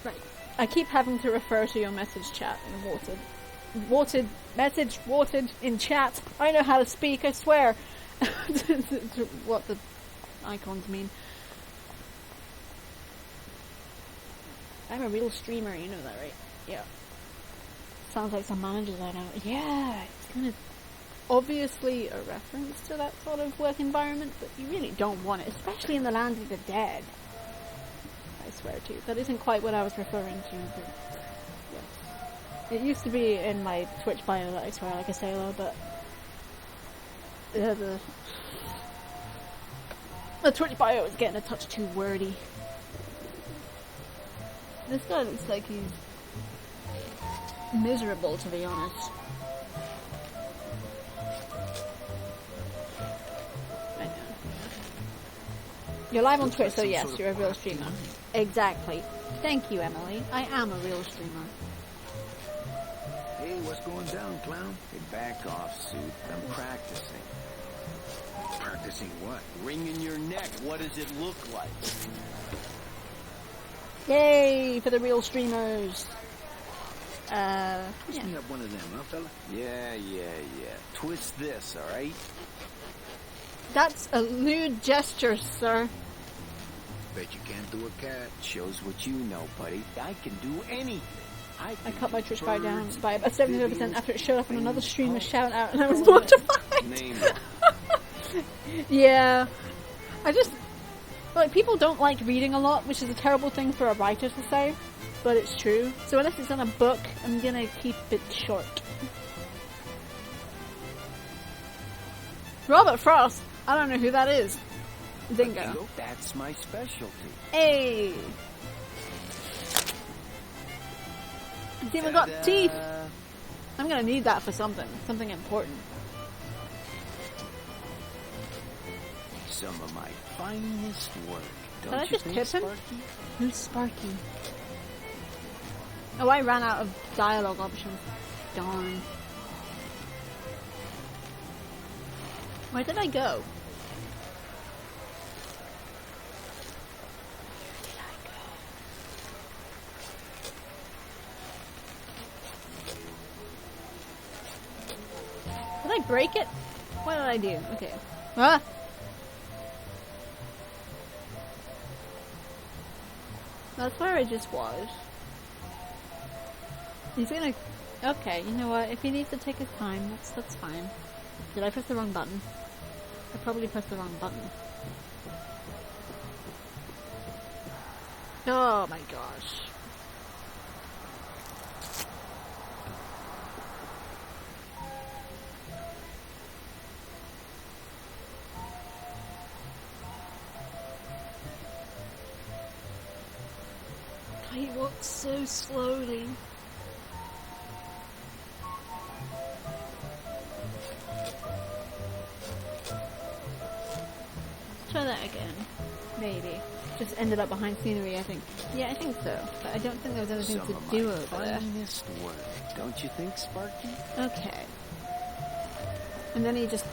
Right. I keep having to refer to your message chat in watered in chat. I know how to speak, I swear. What the icons mean. I'm a real streamer, you know that, right? Yeah. Sounds like some managers I know. Yeah, it's kind of obviously a reference to that sort of work environment, but you really don't want it, especially in the land of the dead. I swear to you. That isn't quite what I was referring to, but yes. It used to be in my Twitch bio that I swear like a sailor, but the Twitch bio is getting a touch too wordy. This guy looks like he's miserable, to be honest. I know. You're live on Twitch, so yes, you're a real streamer. Exactly. Thank you, Emily. I am a real streamer. Hey, what's going down, clown? Hey, back off, suit. I'm practicing. Practicing what? Wringing your neck. What does it look like? Yay for the real streamers. Twist me up one of them, huh, fella? Yeah. Twist this, alright? That's a lewd gesture, sir. Bet you can't do a cat. Shows what you know, buddy. I can do anything. I cut my Twitch bio down by about 75% after it showed up on another streamer's shout out, and I was mortified. Name it. Yeah. I just... Like, people don't like reading a lot, which is a terrible thing for a writer to say, but it's true. So unless it's in a book, I'm gonna keep it short. Robert Frost! I don't know who that is. Dingo. That's my specialty. Hey! It's even got teeth! I'm gonna need that for something. Something important. Some of my finest work. Did I just tip him? Who's Sparky? Oh, I ran out of dialogue options. Darn. Where did I go? Did I break it? What did I do? Okay. Ah! That's where I just was. He's gonna... Okay, you know what? If he needs to take his time, that's fine. Did I press the wrong button? I probably pressed the wrong button. Oh my gosh. He walks so slowly. Try that again. Maybe. Just ended up behind scenery, I think. Yeah, I think so. But I don't think there was anything to do over there. Work, don't you think, Sparky? Okay. And then he just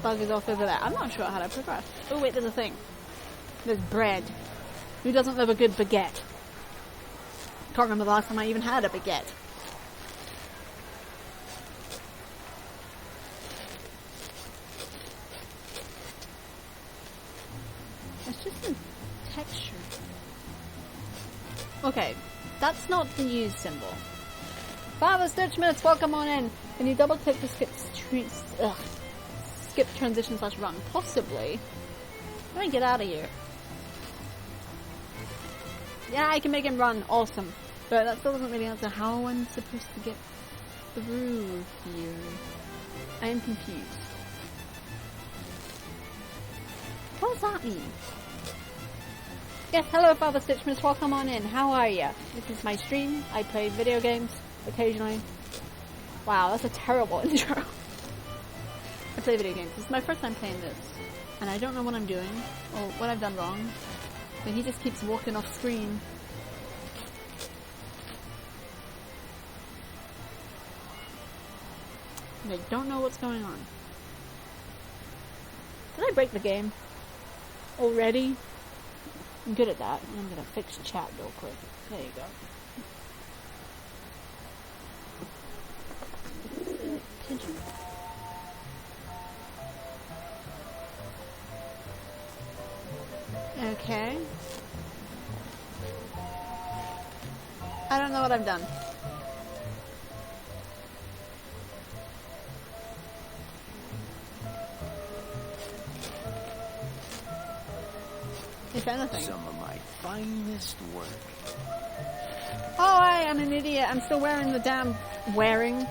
buggers off over there. I'm not sure how to progress. Oh wait, there's a thing. There's bread. Who doesn't love a good baguette? Can't remember the last time I even had a baguette. It's just a texture. Okay, that's not the use symbol. Father's 30 minutes, welcome on in. Can you double click to skip transition / run? Possibly. Let me get out of here. Yeah, I can make him run. Awesome. But that still doesn't really answer how I'm supposed to get through here. I am confused. Oh, hell does that mean? Yes, hello Father Stitchmas, welcome on in. How are ya? This is my stream. I play video games occasionally. Wow, that's a terrible intro. I play video games. This is my first time playing this. And I don't know what I'm doing, or what I've done wrong. But he just keeps walking off screen. And I don't know what's going on. Did I break the game? Already? I'm good at that. I'm gonna fix chat real quick. There you go. Attention. Okay. I don't know what I've done. If anything. Some of my finest work. Oh, I am an idiot. I'm still wearing the damn... Wearing?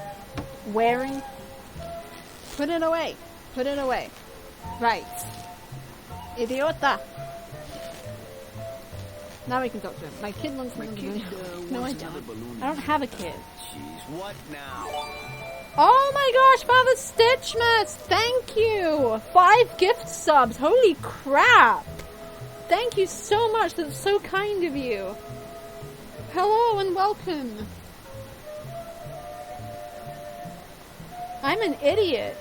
Put it away. Put it away. Right. Idiota. Now we can talk to him. My kid wants another balloon. No, I don't. I don't have a kid. Jeez, what now? Oh my gosh, Father Stitchmas! Thank you! 5 gift subs. Holy crap! Thank you so much. That's so kind of you. Hello and welcome. I'm an idiot.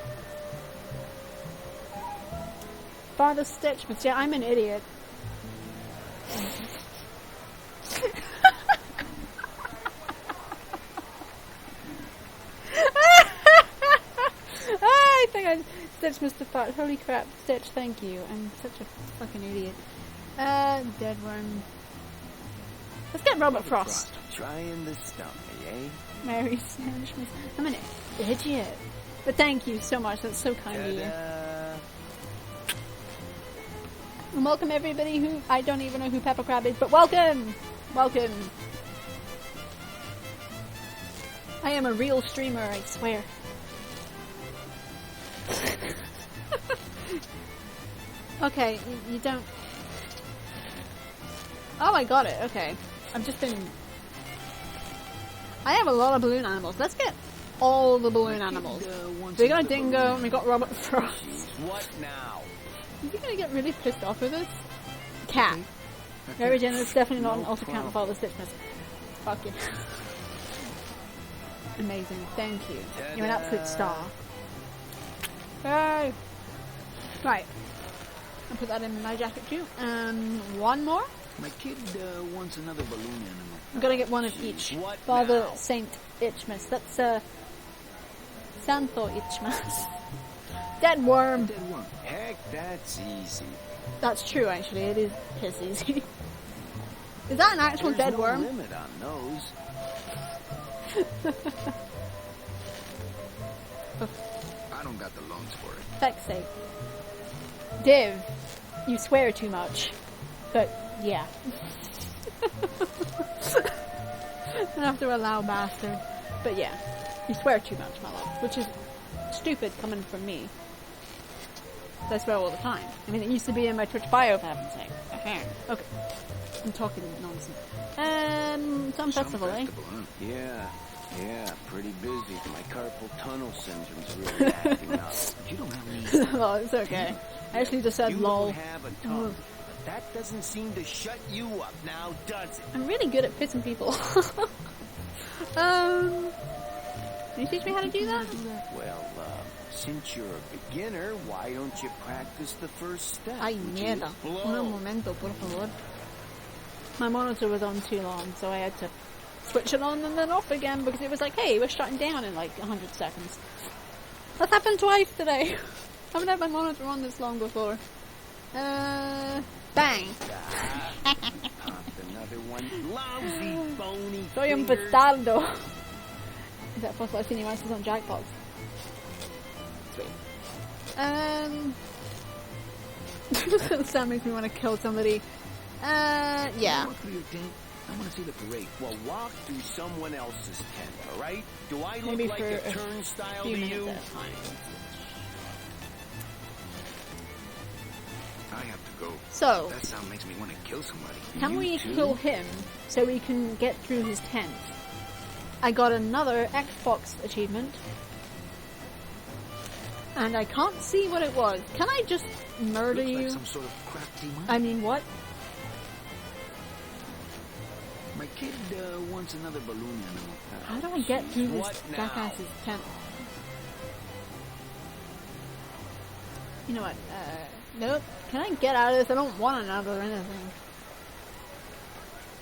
Father Stitchmas. Yeah, I'm an idiot. I think I Stitch Mr. Fart. Holy crap, Stitch, thank you. I'm such a fucking idiot. Dead worm. Let's get Robert Frost. Trying to stump me, eh? Mary Sandwich. I'm an idiot. But thank you so much. That's so kind of you. And welcome everybody who... I don't even know who Pepper Crab is, but welcome! Welcome. I am a real streamer, I swear. Okay, you don't... Oh, I got it. Okay. I've just been... I have a lot of balloon animals. Let's get all the balloon animals. We got a dingo and we got Robert Frost. What now? Is he gonna get really pissed off with us? Cat. Very generous. Definitely not an alt account with all the Stitchmas. Fuck you. Amazing. Thank you. You're an absolute star. Hey. Right. I'll put that in my jacket too. One more? My kid wants another balloon animal. I'm gonna get one of each. Father Saint Itchmas. That's Santo Itchmas. Dead worm. Dead worm. Heck, that's easy. That's true, actually. It is piss easy. Is that an actual dead worm? There's no limit on those. I don't got the lungs for it. Feck's sake. Div, you swear too much. But, yeah. I have to allow bastard. But yeah, you swear too much, my love. Which is stupid coming from me. I swear all the time. I mean, it used to be in my Twitch bio, for heaven's sake. Okay. I'm talking nonsense. Some festival, eh? Huh? Yeah, pretty busy. My carpal tunnel syndrome's really acting up. But you don't have any... Oh, it's okay. I actually just said lol. You don't have a tongue. That doesn't seem to shut you up now, does it? I'm really good at pissing people. Can you teach me how to do that? Well, since you're a beginner, why don't you practice the first step? Ay, mierda. Un momento, por favor. My monitor was on too long, so I had to switch it on and then off again because it was like, hey, we're shutting down in like 100 seconds. That's happened twice today. I haven't had my monitor on this long before. Bang. Another one. Lousy, bony Soy un pestardo. Is that first I've seen you answers on jackpots? Sweet. That makes me want to kill somebody. Yeah. I want to see the parade. Well, walk through someone else's tent, alright? Do I look Maybe like for a turnstile to you? I have to go. So, That sound makes me want to kill somebody. can You we too? kill him so we can get through his tent? I got another Xbox achievement. And I can't see what it was. Can I just murder Looks you? like some sort of crafty mind. I mean, what? My kid wants another balloon animal. How do I get through this What now? jackass's tent? You know what? Nope. Can I get out of this? I don't want another anything.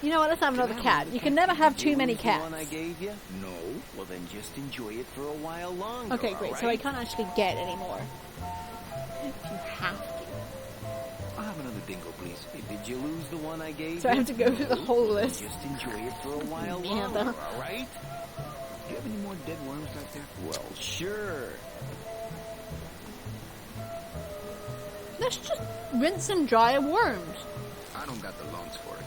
You know what? Let's have another cat. You can never have too many The one cats. I gave you? No. Well, then just enjoy it for a while longer. Okay, great. So I can't actually get any more. If you have to. I'll have another dingo, please. Did you lose the one I gave So I you? have to go through the whole Well, then list. Just enjoy it for a while Yeah, longer, though. all right? Do you have any more dead worms out there? Well, sure. Let's just rinse and dry worms. I don't got the lungs for it.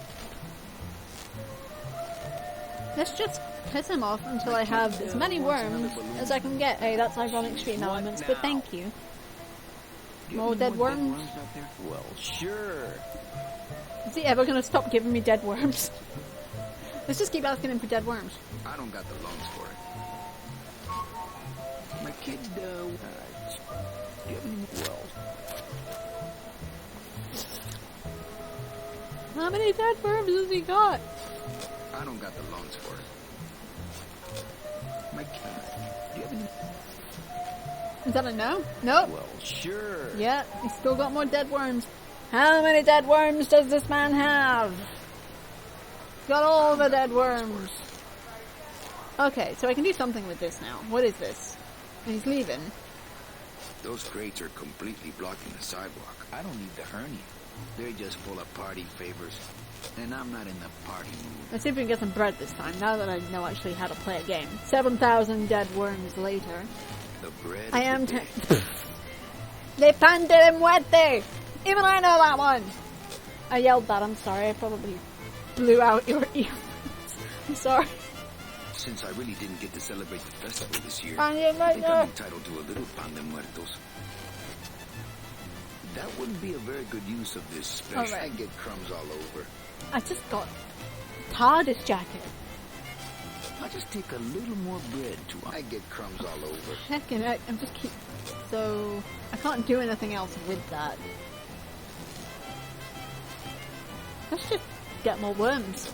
Let's just piss him off until I have as many worms as I can get. Hey, that's ironic stream elements, but thank you. More dead worms? out there? Well, sure. Is he ever gonna stop giving me dead worms? Let's just keep asking him for dead worms. I don't got the lungs for it. My kid, do you have any more? Well, How many dead worms has he got? I don't got the lungs for it. My kid, do you have any? Is that a no? Nope. Well, sure. Yeah, he's still got more dead worms. How many dead worms does this man have? Got all the dead worms. Okay, so I can do something with this now. What is this? He's leaving. Those crates are completely blocking the sidewalk. I don't need the hernia. They're just full of party favors. And I'm not in the party mood. Let's see if we can get some bread this time, now that I know actually how to play a game. 7,000 dead worms later. The bread. I am De pan de muerte! Even I know that one! I yelled that, I'm sorry. I probably blew out your ears. I'm sorry. Since I really didn't get to celebrate the festival this year, Pan de I think I'm muerte! entitled to a little pan de muertos. That wouldn't be a very good use of this special. Alright. I get crumbs all over. I just got TARDIS jacket. I just take a little more bread too. I get crumbs all over. Heckin' heck, I'm just keep... So, I can't do anything else with that. Let's just get more worms.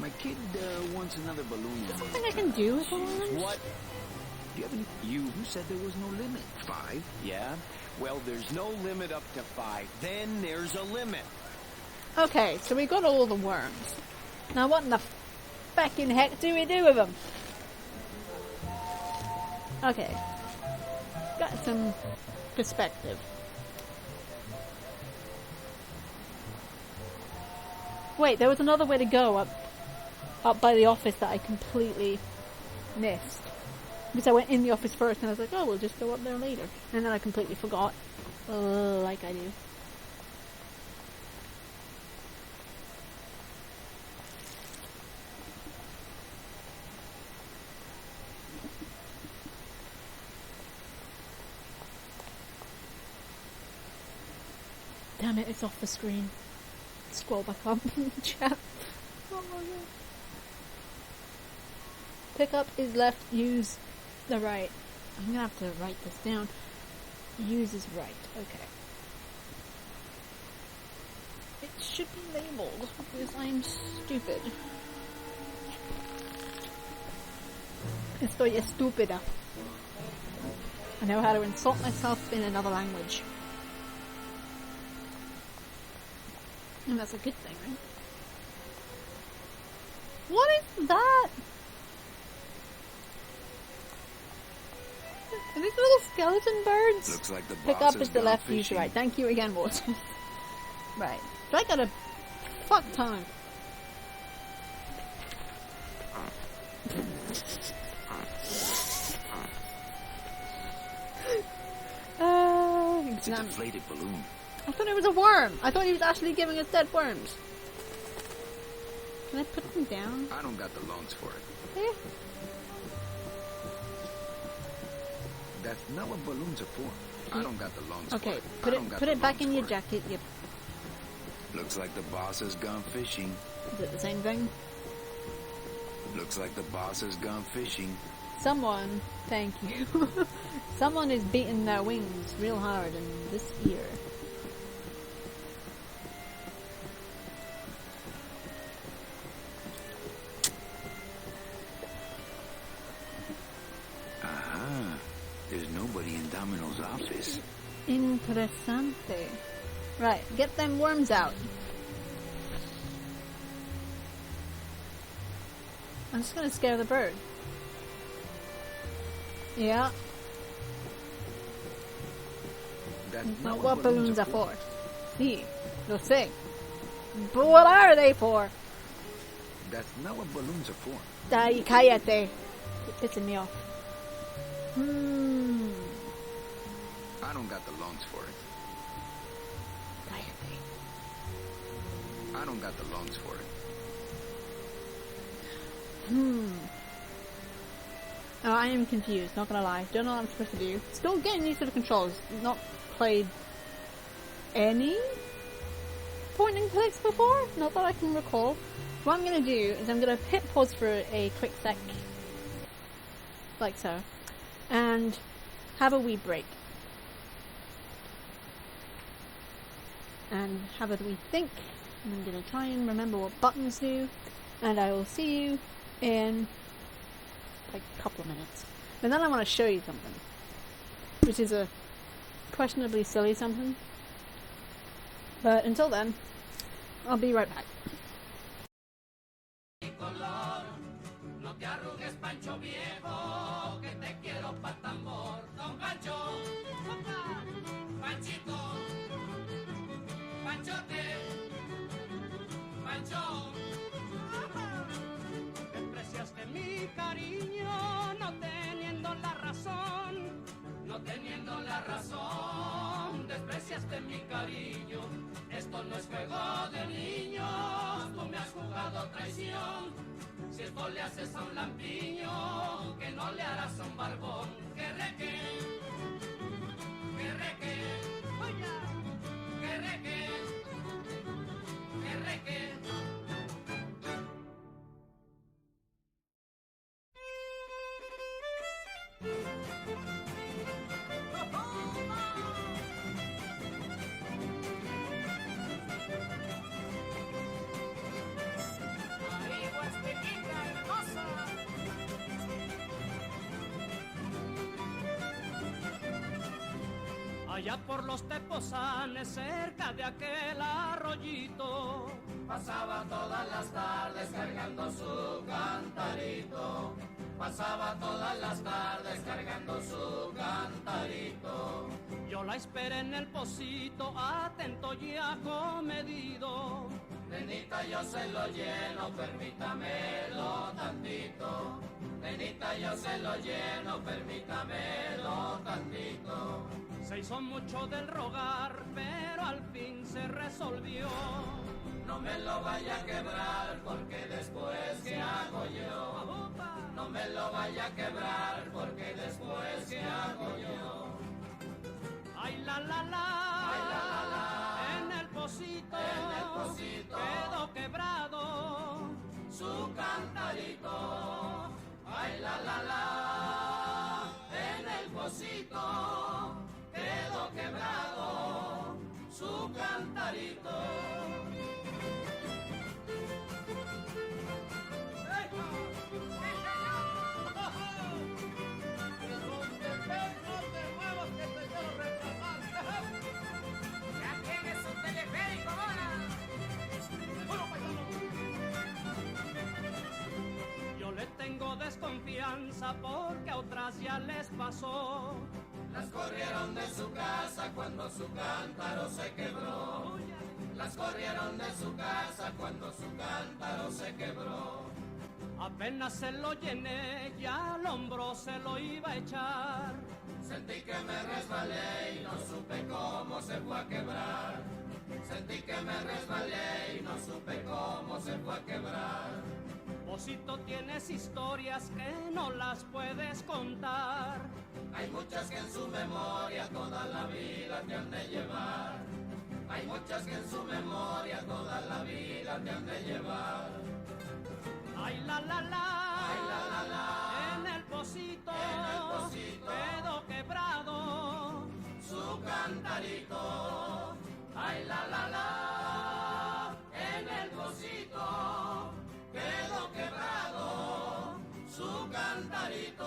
My kid wants another balloon. Is there something I can do with the worms? What? Do you have any? You said there was no limit. 5? Yeah? Well, there's no limit up to 5. Then there's a limit. Okay, so we got all the worms. Now what in the fucking heck do we do with them? Okay. Got some perspective. Wait, there was another way to go up by the office that I completely missed. Because I went in the office first and I was like, oh, we'll just go up there later. And then I completely forgot. Like I do. Damn it, it's off the screen. Scroll back up in the chat. Oh my god. Pick up is left, use the right. I'm gonna have to write this down. Use is right, okay. It should be labeled, because I'm stupid. Estoy estúpida. I know how to insult myself in another language. And that's a good thing, right? What is that? Are these little skeleton birds? Looks like the Pick boss up has is the gone left, use fishing. right. Thank you again, Waters. Right. So I got a fuck ton. It's a deflated balloon. I thought it was a worm. I thought he was actually giving us dead worms. Can I put them down? I don't got the lungs for it. Eh? That's not what balloons are for. I don't got the lungs Okay, for it. put it back in your jacket. Yep. Looks like the boss has gone fishing. Is it the same thing? Looks like the boss has gone fishing. Someone, thank you. Someone is beating their wings real hard in this ear. Aha. There's nobody in Domino's office. Interessante. Right, get them worms out. I'm just gonna scare the bird. Yeah. That's Not what balloons are for. See, lo sé. But what are they for? That's not what balloons are for. Ay, cállate. You're pissing me off. I don't got the lungs for it. Cállate. I don't got the lungs for it. Oh, I am confused, not gonna lie. Don't know what I'm supposed to do. Still getting used to the controls. Not played any point and clicks before? Not that I can recall. What I'm gonna do is I'm gonna hit pause for a quick sec. Like so. And have a wee break. And have a wee think. And I'm gonna try and remember what buttons do. And I will see you in like a couple of minutes. And then I want to show you something. Which is a questionably silly something. But until then, I'll be right back. No te arrugues, Pancho viejo, que te quiero pa' tambor. Don Pancho, Panchito, Panchote, Pancho. Despreciaste mi cariño, no teniendo la razón. No teniendo la razón, despreciaste mi cariño. Esto no es juego de niños, tú me has jugado traición. Si esto le haces a un lampiño, que no le harás a un barbón. Que reque, que reque, oye, que reque, que reque. Allá por los tepozanes, cerca de aquel arroyito, pasaba todas las tardes cargando su cantarito. Pasaba todas las tardes cargando su cantarito. Yo la esperé en el pocito, atento y acomedido. Nenita, yo se lo lleno, permítamelo tantito. Nenita, yo se lo lleno, permítamelo tantito. Se hizo mucho del rogar, pero al fin se resolvió. No me lo vaya a quebrar, porque después, ¿qué hago yo? No me lo vaya a quebrar, porque después, ¿qué hago yo? Ay, la, la, la, ay, la, la, la. En el pocito quedó quebrado su cantarito. Ay, la, la, la, en el pocito quedó quebrado su cantarito. Ya tienes un teleférico ahora. Yo le tengo desconfianza porque a otras ya les pasó. Las corrieron de su casa cuando su cántaro se quebró. Las corrieron de su casa cuando su cántaro se quebró. Apenas se lo llené, ya al hombro se lo iba a echar. Sentí que me resbalé y no supe cómo se fue a quebrar. Sentí que me resbalé y no supe cómo se fue a quebrar. Posito, tienes historias que no las puedes contar. Hay muchas que en su memoria toda la vida te han de llevar. Hay muchas que en su memoria toda la vida te han de llevar. Ay la la la, ay la la la, en el Posito, quedó quebrado su cantarito. Ay la la la, en el Posito quedó quebrado su cantarito.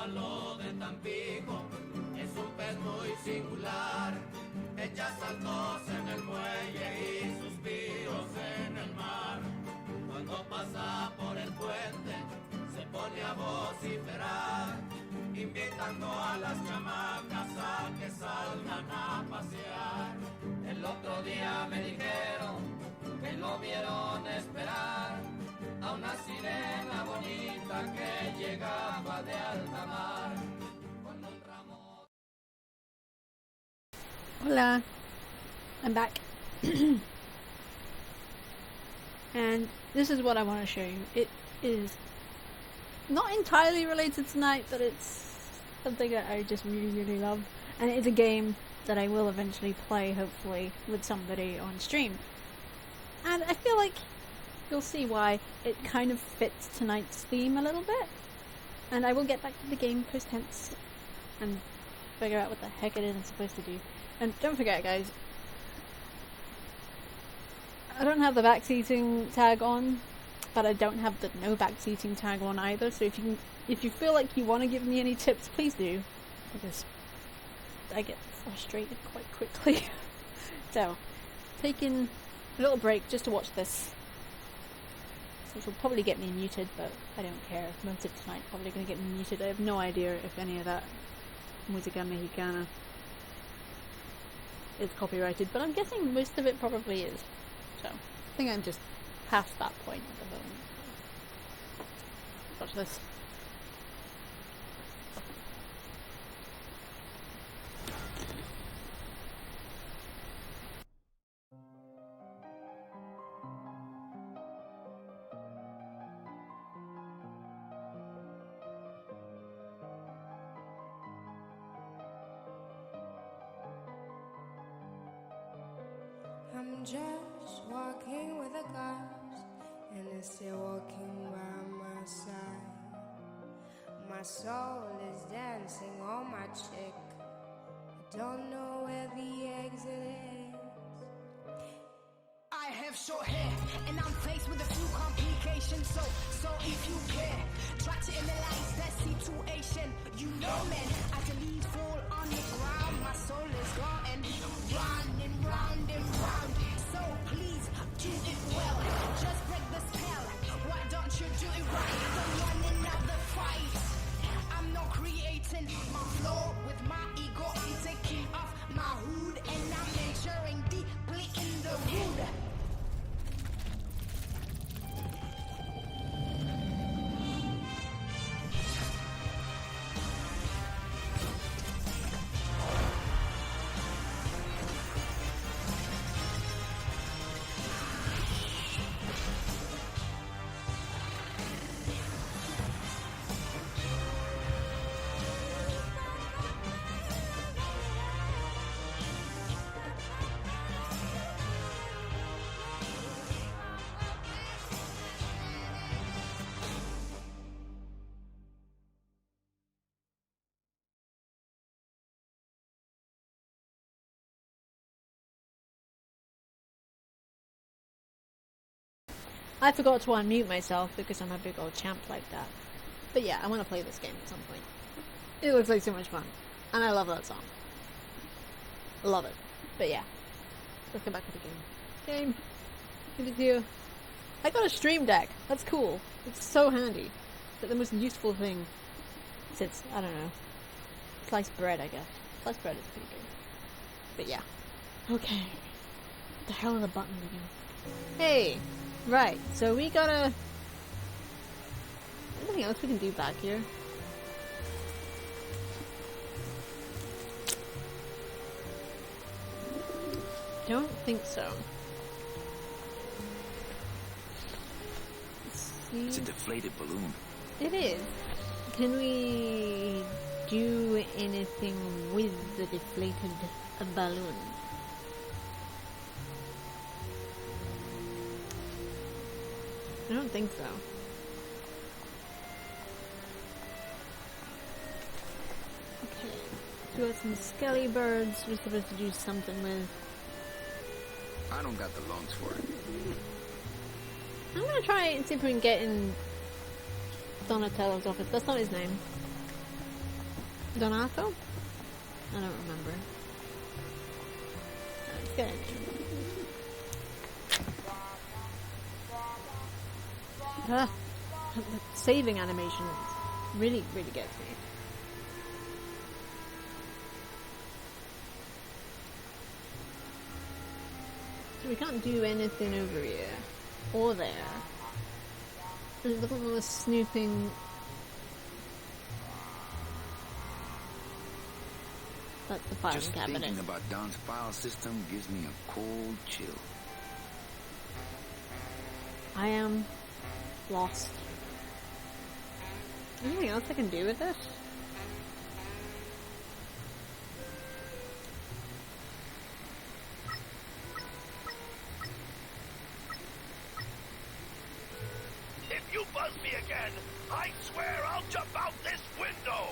Lo de Tampico es un pez muy singular. Echa saltos en el muelle y suspiros en el mar. Cuando pasa por el puente se pone a vociferar, invitando a las chamacas a que salgan a pasear. El otro día me dijeron que lo vieron esperar a una sirena bonita que llegaba de alta mar con un ramo. Hola, I'm back. And this is what I want to show you. It is not entirely related tonight, but it's something that I just really love. And it is a game that I will eventually play, hopefully, with somebody on stream. And I feel like you'll see why it kind of fits tonight's theme a little bit. And I will get back to the game post-tense and figure out what the heck it is I'm supposed to do. And don't forget, guys, I don't have the backseating tag on, but I don't have the no backseating tag on either. So if you feel like you want to give me any tips, please do, because I get frustrated quite quickly. So, taking a little break just to watch this, which will probably get me muted, but I don't care. Most of tonight's probably going to get me muted. I have no idea if any of that música mexicana is copyrighted, but I'm guessing most of it probably is. So, I think I'm just past that point at the moment. Watch this. I'm just walking with a ghost, and it's still walking by my side. My soul is dancing on my cheek. I don't know where the exit is. I have short hair, and I'm faced with a few complications. So if you care, try to analyze that situation. You know, man, as the leaves fall on the ground, my soul is gone and round and round and round. So please do it well. Just break the spell. Why don't you do it right? Don't want another fight. I'm not creating my flow with my ego. I'm taking off my hood and I'm venturing deeply in the wood. I forgot to unmute myself because I'm a big old champ like that. But yeah, I want to play this game at some point. It looks like so much fun. And I love that song. Love it. But yeah, let's get back to the game. Game. Give it to you. I got a stream deck. That's cool. It's so handy. It's like the most useful thing Since, I don't know, sliced bread, I guess. Sliced bread is pretty good. But yeah. Okay. What the hell are the buttons again? Hey! Right, so we gotta... Anything else we can do back here? Don't think so. It's a deflated balloon. It is. Can we do anything with the deflated balloon? I don't think so. Okay. So we got some skelly birds we're supposed to do something with. I don't got the lungs for it. I'm gonna try and see if we can get in Donatello's office. That's not his name. Donato? I don't remember. Let's get in. Ah, the saving animation really, really gets me. So we can't do anything over here. Or there. There's a little snooping. That's the filing Just cabinet. thinking about Don's file system gives me a cold chill. I am lost. Anything else I can do with this? If you buzz me again, I swear I'll jump out this window!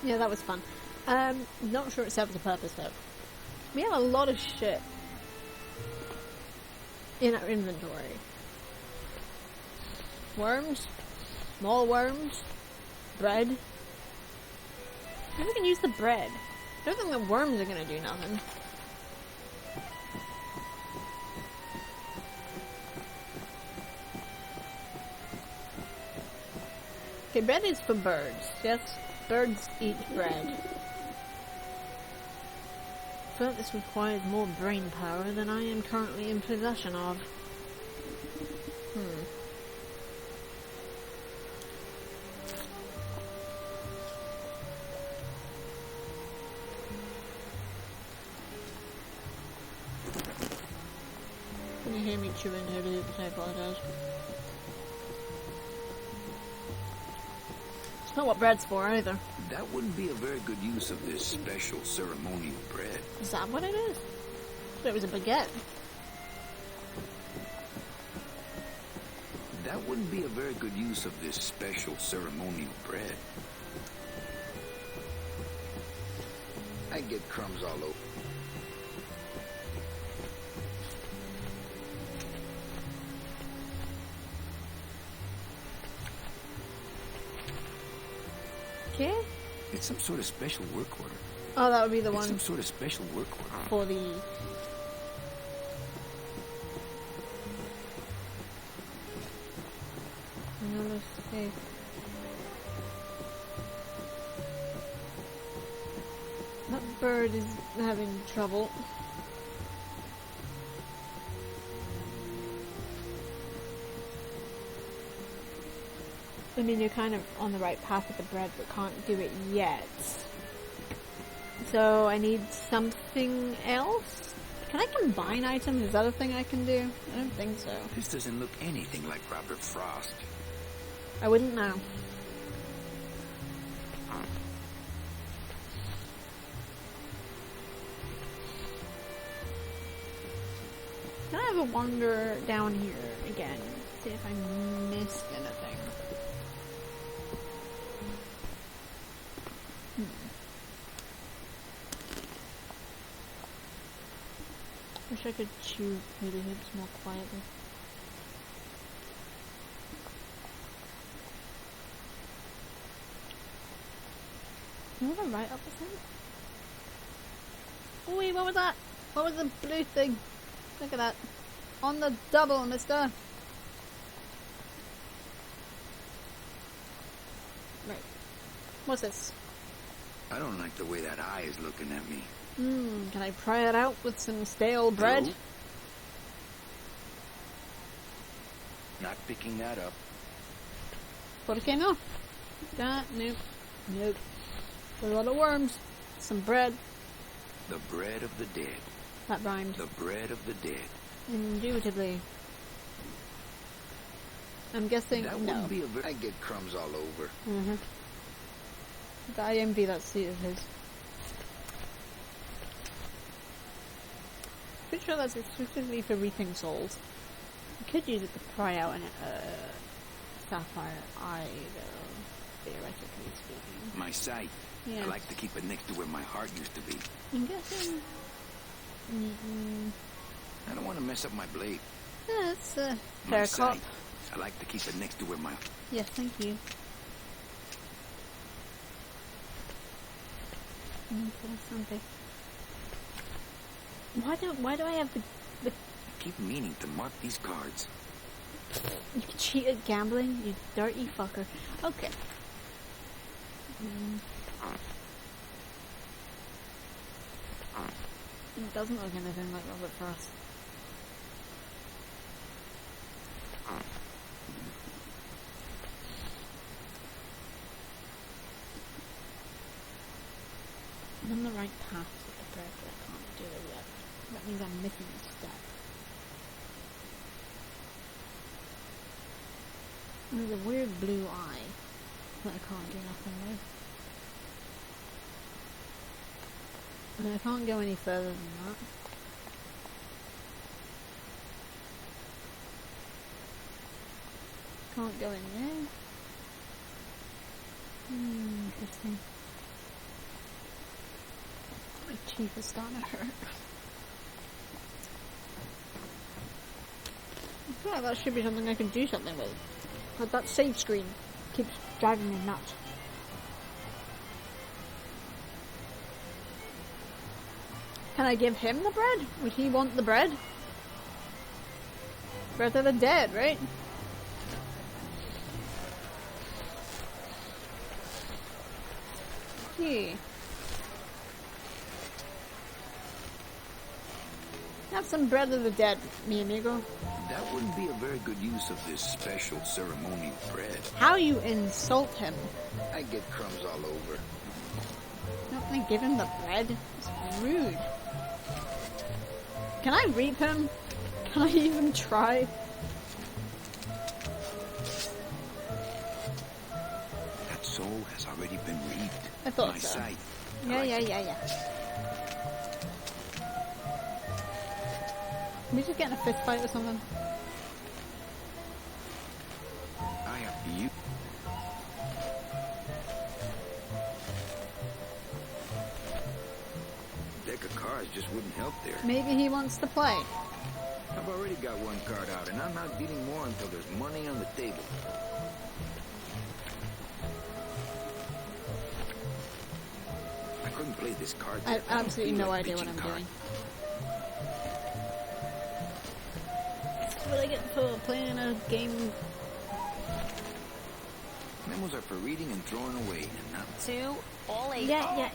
Yeah, that was fun. Not sure it serves a purpose though. We have a lot of shit in our inventory. Worms, small worms, bread. Maybe we can use the bread. I don't think the worms are gonna do nothing. Okay, bread is for birds. Yes, birds eat bread. I feel like this requires more brain power than I am currently in possession of. Can you hear me chewing totally? I apologize. It's not what bread's for either. That wouldn't be a very good use of this special ceremonial bread. Is that what it is? I thought it was a baguette. That wouldn't be a very good use of this special ceremonial bread. I get crumbs all over. Okay. It's some sort of special work order. Oh, that would be the It's one some sort of special work order. for the... Okay. That bird is having trouble. I mean, you're kind of on the right path with the bread, but can't do it yet. So I need something else? Can I combine items? Is that a thing I can do? I don't think so. This doesn't look anything like Robert Frost. I wouldn't know. Can I have a wander down here again? See if I missed anything. Wish I could chew potato chips more quietly. Can I go right up the thing? Wait, what was that? What was the blue thing? Look at that. On the double, mister. Right. What's this? I don't like the way that eye is looking at me. Can I pry it out with some stale bread? Hello? Not picking that up. ¿Por qué no? Nope. Nope. A lot of worms. Some bread. The bread of the dead. That rhymed. The bread of the dead. Indubitably. I'm guessing That no. wouldn't be I get crumbs all over. I envy that seat of his. Pretty sure that's exclusively for reaping souls. You could use it to pry out an sapphire eye, though, theoretically speaking. My sight. Yes. I like to keep it next to where my heart used to be. I'm guessing. I don't want to mess up my blade. Yeah, it's a My fair cop. sight. I like to keep it next to where my... Yes, thank you. Interesante. Why do I have the I keep meaning to mark these cards. You cheat at gambling, you dirty fucker. Okay. It doesn't look anything like Robert Frost. I'm on the right path with the bread, but I can't do it yet. That means I'm missing a step. And there's a weird blue eye that I can't do nothing with. And I can't go any further than that. Can't go in there. Interesting. My teeth are starting to hurt. I feel like that should be something I can do something with. But that save screen keeps driving me nuts. Can I give him the bread? Would he want the bread? Bread of the dead, right? Have some bread of the dead, mi amigo. That wouldn't be a very good use of this special ceremonial bread. How you insult him. I get crumbs all over. Don't they give him the bread? It's rude. Can I reap him? Can I even try? That soul has already been reaped. I thought My so. sight. Yeah. Can we just get in a fist fight or something? I have you. Deck of cards just wouldn't help there. Maybe he wants to play. I've already got one card out, and I'm not dealing more until there's money on the table. I couldn't play this card. I have absolutely no idea what I'm doing. What I get for playing a game? Memos are for reading and throwing away, and not... 2, all 8. Yeah.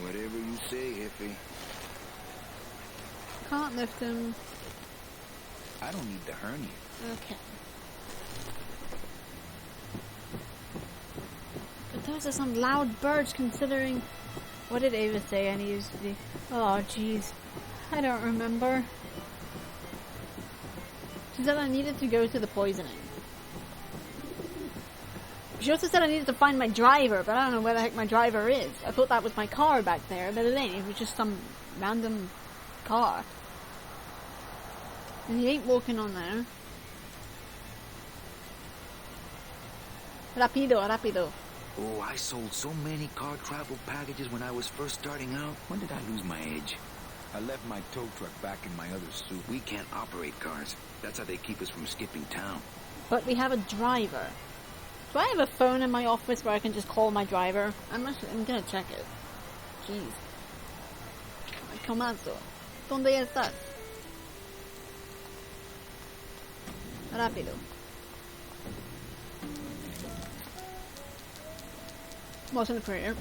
Whatever you say, Hippie. Can't lift him. I don't need the hernia. Okay. But those are some loud birds considering... What did Ava say I needed to do? Oh, jeez. I don't remember. She said I needed to go to the poisoning. She also said I needed to find my driver, but I don't know where the heck my driver is. I thought that was my car back there, but it ain't. It was just some random car. And he ain't walking on there. Rapido. Oh, I sold so many car travel packages when I was first starting out. When did I lose my edge? I left my tow truck back in my other suit. We can't operate cars. That's how they keep us from skipping town. But we have a driver. Do I have a phone in my office where I can just call my driver? I'm gonna check it. Jeez. Comando. ¿Dónde estás? Rápido. What's in the prayer?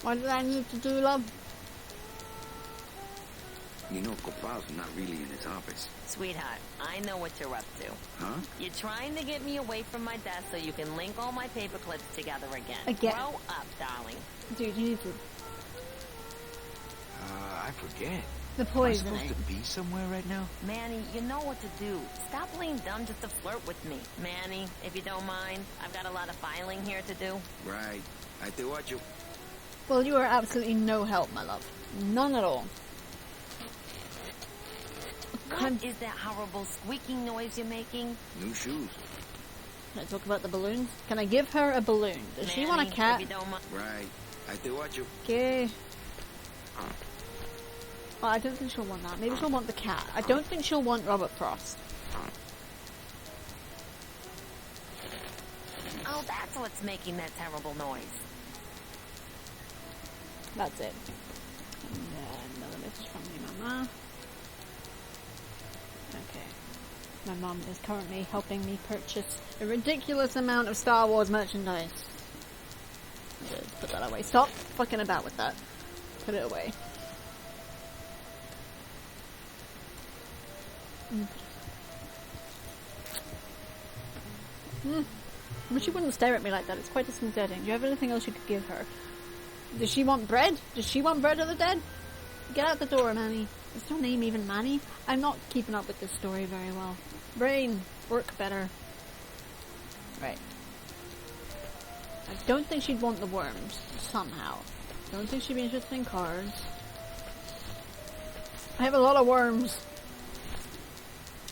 What did I need to do, love? You know, Copal's not really in his office. Sweetheart, I know what you're up to. Huh? You're trying to get me away from my desk so you can link all my paper clips together again. Again? Grow up, darling. Dude, you need to. I forget. The Am I poisoning. supposed to be somewhere right now? Manny, you know what to do. Stop playing dumb just to flirt with me. Manny, if you don't mind, I've got a lot of filing here to do. Right. I te watch you. Well, you are absolutely no help, my love. None at all. What is that horrible squeaking noise you're making? New shoes. Can I talk about the balloons? Can I give her a balloon? Does she want a cat? If you don't mind. Right. I te watch you. Okay. Oh, I don't think she'll want that. Maybe she'll want the cat. I don't think she'll want Robert Frost. Oh, that's what's making that terrible noise. That's it. And another message from my mama. Okay. My mom is currently helping me purchase a ridiculous amount of Star Wars merchandise. Just put that away. Stop fucking about with that. Put it away. I wish she wouldn't stare at me like that. It's quite disconcerting. Do you have anything else you could give her? Does she want bread? Does she want bread of the dead? Get out the door, Manny. Is her name even Manny? I'm not keeping up with this story very well. Brain, work better. Right. I don't think she'd want the worms, somehow. Don't think she'd be interested in cars. I have a lot of worms.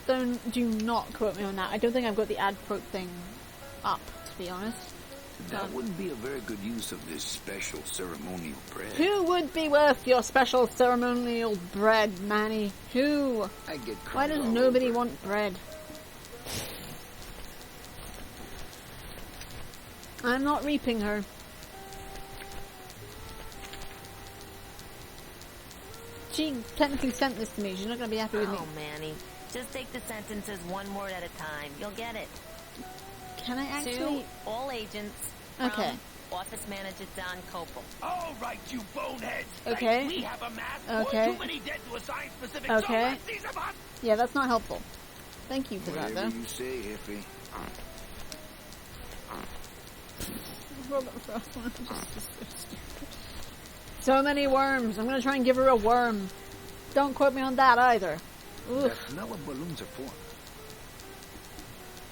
Do not quote me on that. I don't think I've got the ad quote thing up, to be honest. That wouldn't be a very good use of this special ceremonial bread. Who would be worth your special ceremonial bread, Manny? Who? I get Why does nobody want bread? I'm not reaping her. She technically sent this to me. She's not going to be happy with me. Oh, Manny. Just take the sentences one word at a time. You'll get it. Can I actually... To all agents. Okay. Office Manager Don Copel. All right, you boneheads. Okay. We have a mass. Okay. Too many dead to assign specific. Okay. So let's see some us. Yeah, that's not helpful. Thank you for that, though. Whatever you say, Effie. Robert Frost one is just so stupid. So many worms. I'm going to try and give her a worm. Don't quote me on that either. Oof. That's not what balloons are for.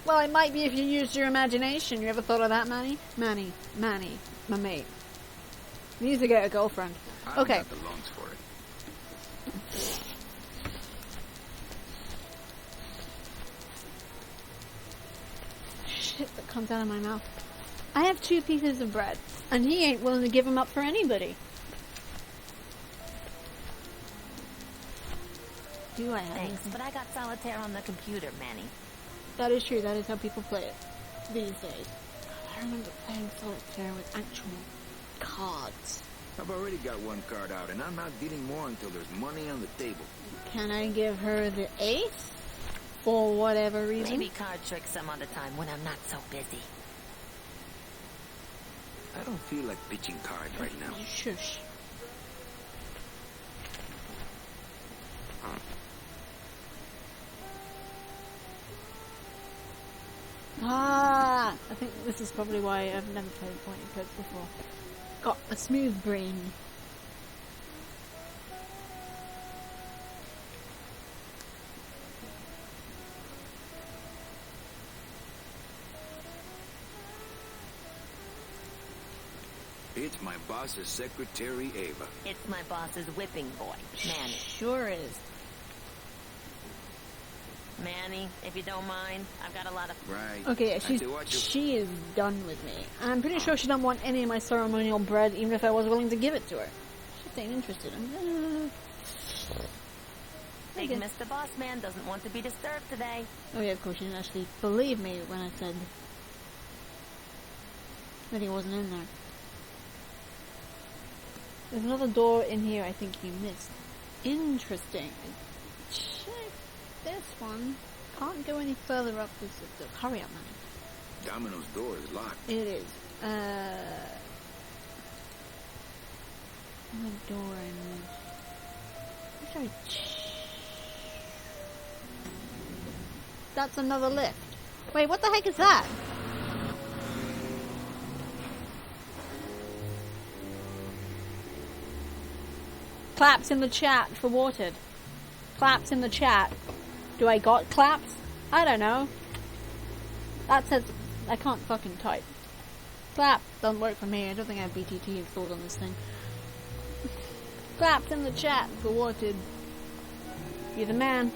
Well, it might be if you used your imagination. You ever thought of that, Manny? Manny, my mate. He needs to get a girlfriend. Okay. I got the lungs for it. Shit that comes out of my mouth. I have 2 pieces of bread, and he ain't willing to give them up for anybody. Do I have Thanks, anything? but I got solitaire on the computer, Manny. That is true. That is how people play it these days. I remember playing solitaire with actual cards. I've already got one card out, and I'm not dealing more until there's money on the table. Can I give her the ace? For whatever reason? Maybe card tricks some other time when I'm not so busy. I don't feel like pitching cards right now. Shush. I think this is probably why I've never played point and click before. Got a smooth brain. It's my boss's secretary, Ava. It's my boss's whipping boy, Manny. Sure is. Manny, if you don't mind, I've got a lot of... Right. Okay, she is done with me. I'm pretty sure she doesn't want any of my ceremonial bread, even if I was willing to give it to her. She ain't interested in Big Mr. Boss Man doesn't want to be disturbed today. Oh yeah, of course, she didn't actually believe me when I said that he wasn't in there. There's another door in here I think you missed. Interesting. Check this one. Can't go any further up this. Hurry up, man. Domino's door is locked. It is. The door in. That's another lift. Wait, what the heck is that? Claps in the chat for Watered. Claps in the chat. Do I got claps? I don't know. That says I can't fucking type. Clap doesn't work for me. I don't think I have BTT installed on this thing. Claps in the chat for Watered. You're the man.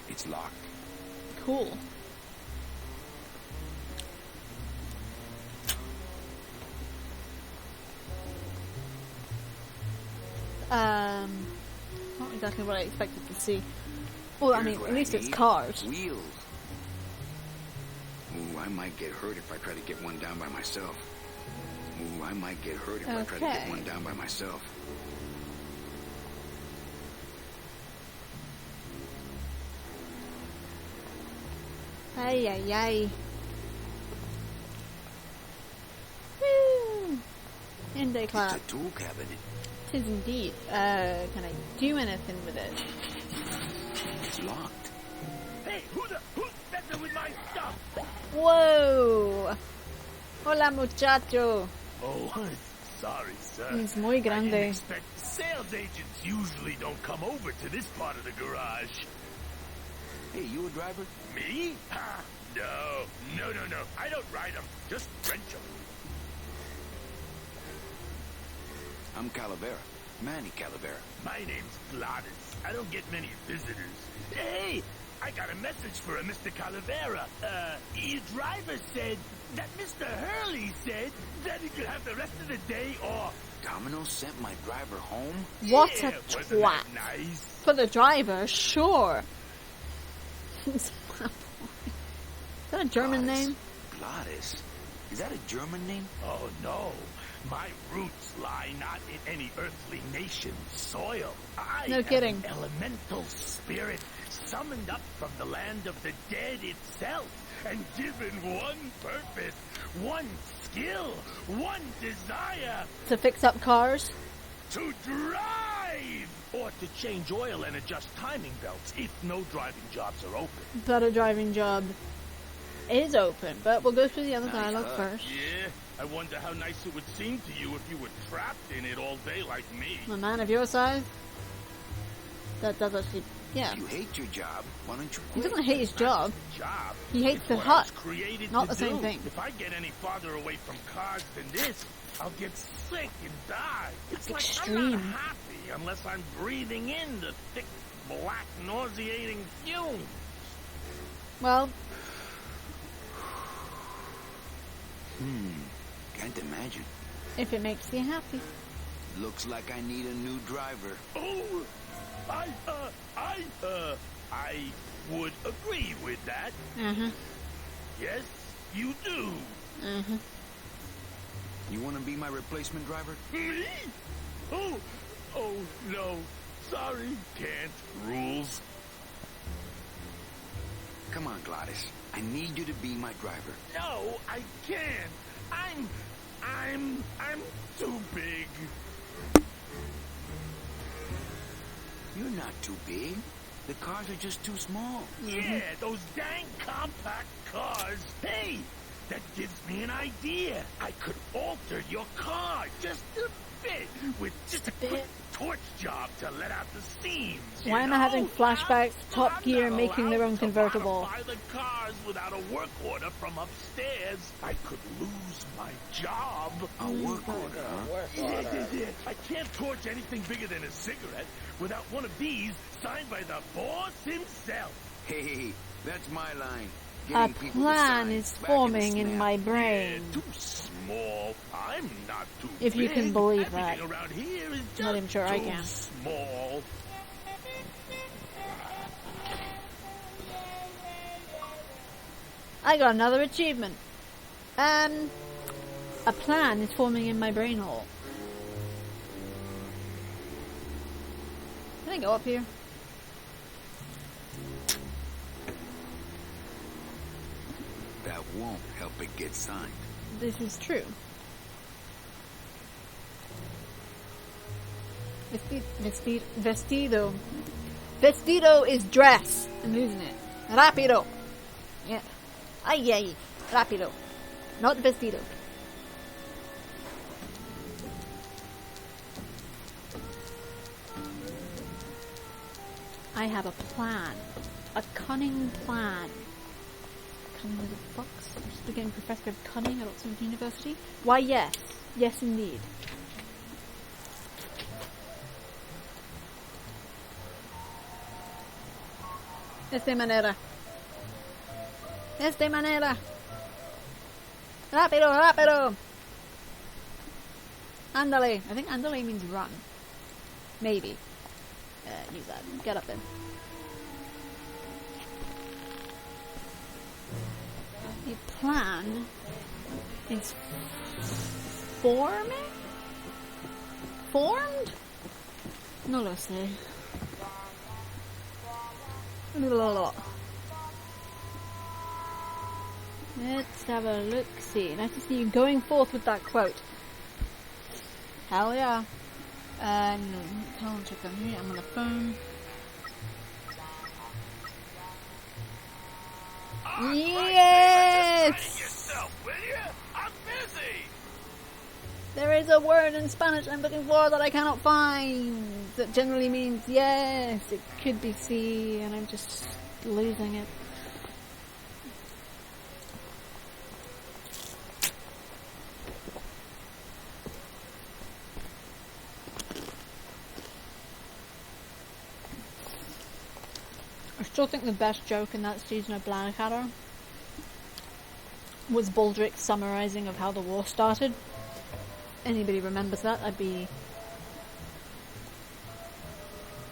It's locked. Cool. Not exactly what I expected to see. Well, I mean, at least it's cars. Wheels. Ooh, I might get hurt if I try to get one down by myself. Ooh, I might get hurt if I try to get one down by myself. Ay, ay, ay. Woo! Inday clap. It's a tool cabinet. It is indeed. Can I do anything with it? It's locked. Hey, who's messing with my stuff? Whoa! Hola, muchacho. Oh, sorry, sir. Es muy grande. I didn't expect sales agents usually don't come over to this part of the garage. Hey, you a driver? Me? Ha! No. I don't ride them. Just rent them. I'm Calavera. Manny Calavera. My name's Gladys. I don't get many visitors. Hey, I got a message for a Mr. Calavera. Your driver said that Mr. Hurley said that he could have the rest of the day off. Domino sent my driver home? What Yeah, a wasn't twat. that nice? For the driver, sure. Is that a German name? Gladys? Is that a German name? Oh, no. My roots lie not in any earthly nation's soil. I No am kidding. an elemental spirit summoned up from the land of the dead itself and given one purpose, one skill, one desire. To fix up cars? To drive! Or to change oil and adjust timing belts if no driving jobs are open. But a driving job is open, but we'll go through the other dialogue first. Yeah, I wonder how nice it would seem to you if you were trapped in it all day like me. A man of your size? That does actually, yeah. If you hate your job, why don't you He quit? doesn't hate his job. Job. He hates It's the what I was hut. created Not to the same do. thing. If I get any farther away from cars than this, I'll get sick and die. It's like I'm extreme. not happy unless I'm breathing in the thick, black, nauseating fumes. Well, Can't imagine. if it makes you happy. Looks like I need a new driver. Oh, I would agree with that. Uh-huh. Yes, you do. Uh-huh. You want to be my replacement driver? Me? Oh, no. Sorry, can't. Rules. Come on, Gladys. I need you to be my driver. No, I can't. I'm too big. You're not too big. The cars are just too small. Yeah, those dang compact cars. Hey, that gives me an idea. I could alter your car just a bit with just a quick torch job to let out the steam. Why am I having flashbacks to Top Gear making their own convertible? Modify the cars without a work order from upstairs. I could lose my job. A work order, huh? Yeah. I can't torch anything bigger than a cigarette without one of these signed by the boss himself. Hey, that's my line. A Getting people to plan sign is back forming in snap. my brain. Too small. I'm not too If big. you can believe that. Everything around here is just Not even sure I too can. small. I got another achievement. A plan is forming in my brain hole. Can I go up here? That won't help it get signed. This is true. Vestido. Vestido is dress. I'm losing it. Rápido. Yeah. Ay, ay. Rápido. Not vestido. I have a plan. A cunning plan. Cunning little fox. I'm just beginning professor of cunning at Oxford University. Why, yes. Yes, indeed. De manera. Rápido, rápido. Ándale. I think ándale means run. Maybe. Use that. Get up there. The plan is forming? Formed? No lo sé. Let's have a look-see. Nice to see you going forth with that quote. Hell yeah. No, can't check on here. I'm on the phone. Yes! There is a word in Spanish I'm looking for that I cannot find. That generally means yes. It could be sí, and I'm just losing it. I still think the best joke in that season of Blackadder was Baldrick's summarizing of how the war started. Anybody remembers that, I'd be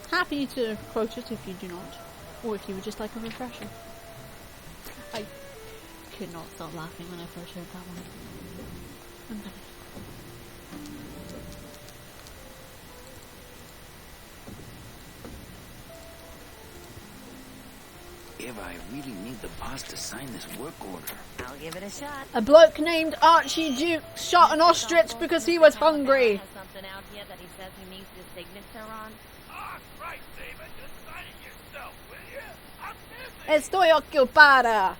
happy to quote it if you do not, or if you would just like a refresher. I could not stop laughing when I first heard that one. Eva, I really need the boss to sign this work order. I'll give it a shot. A bloke named Archie Duke shot an ostrich because he was hungry. Has something out here that he says he needs his signature on. Ah, Christ, David, just sign it yourself, will you? I'm busy. Estoy ocupada.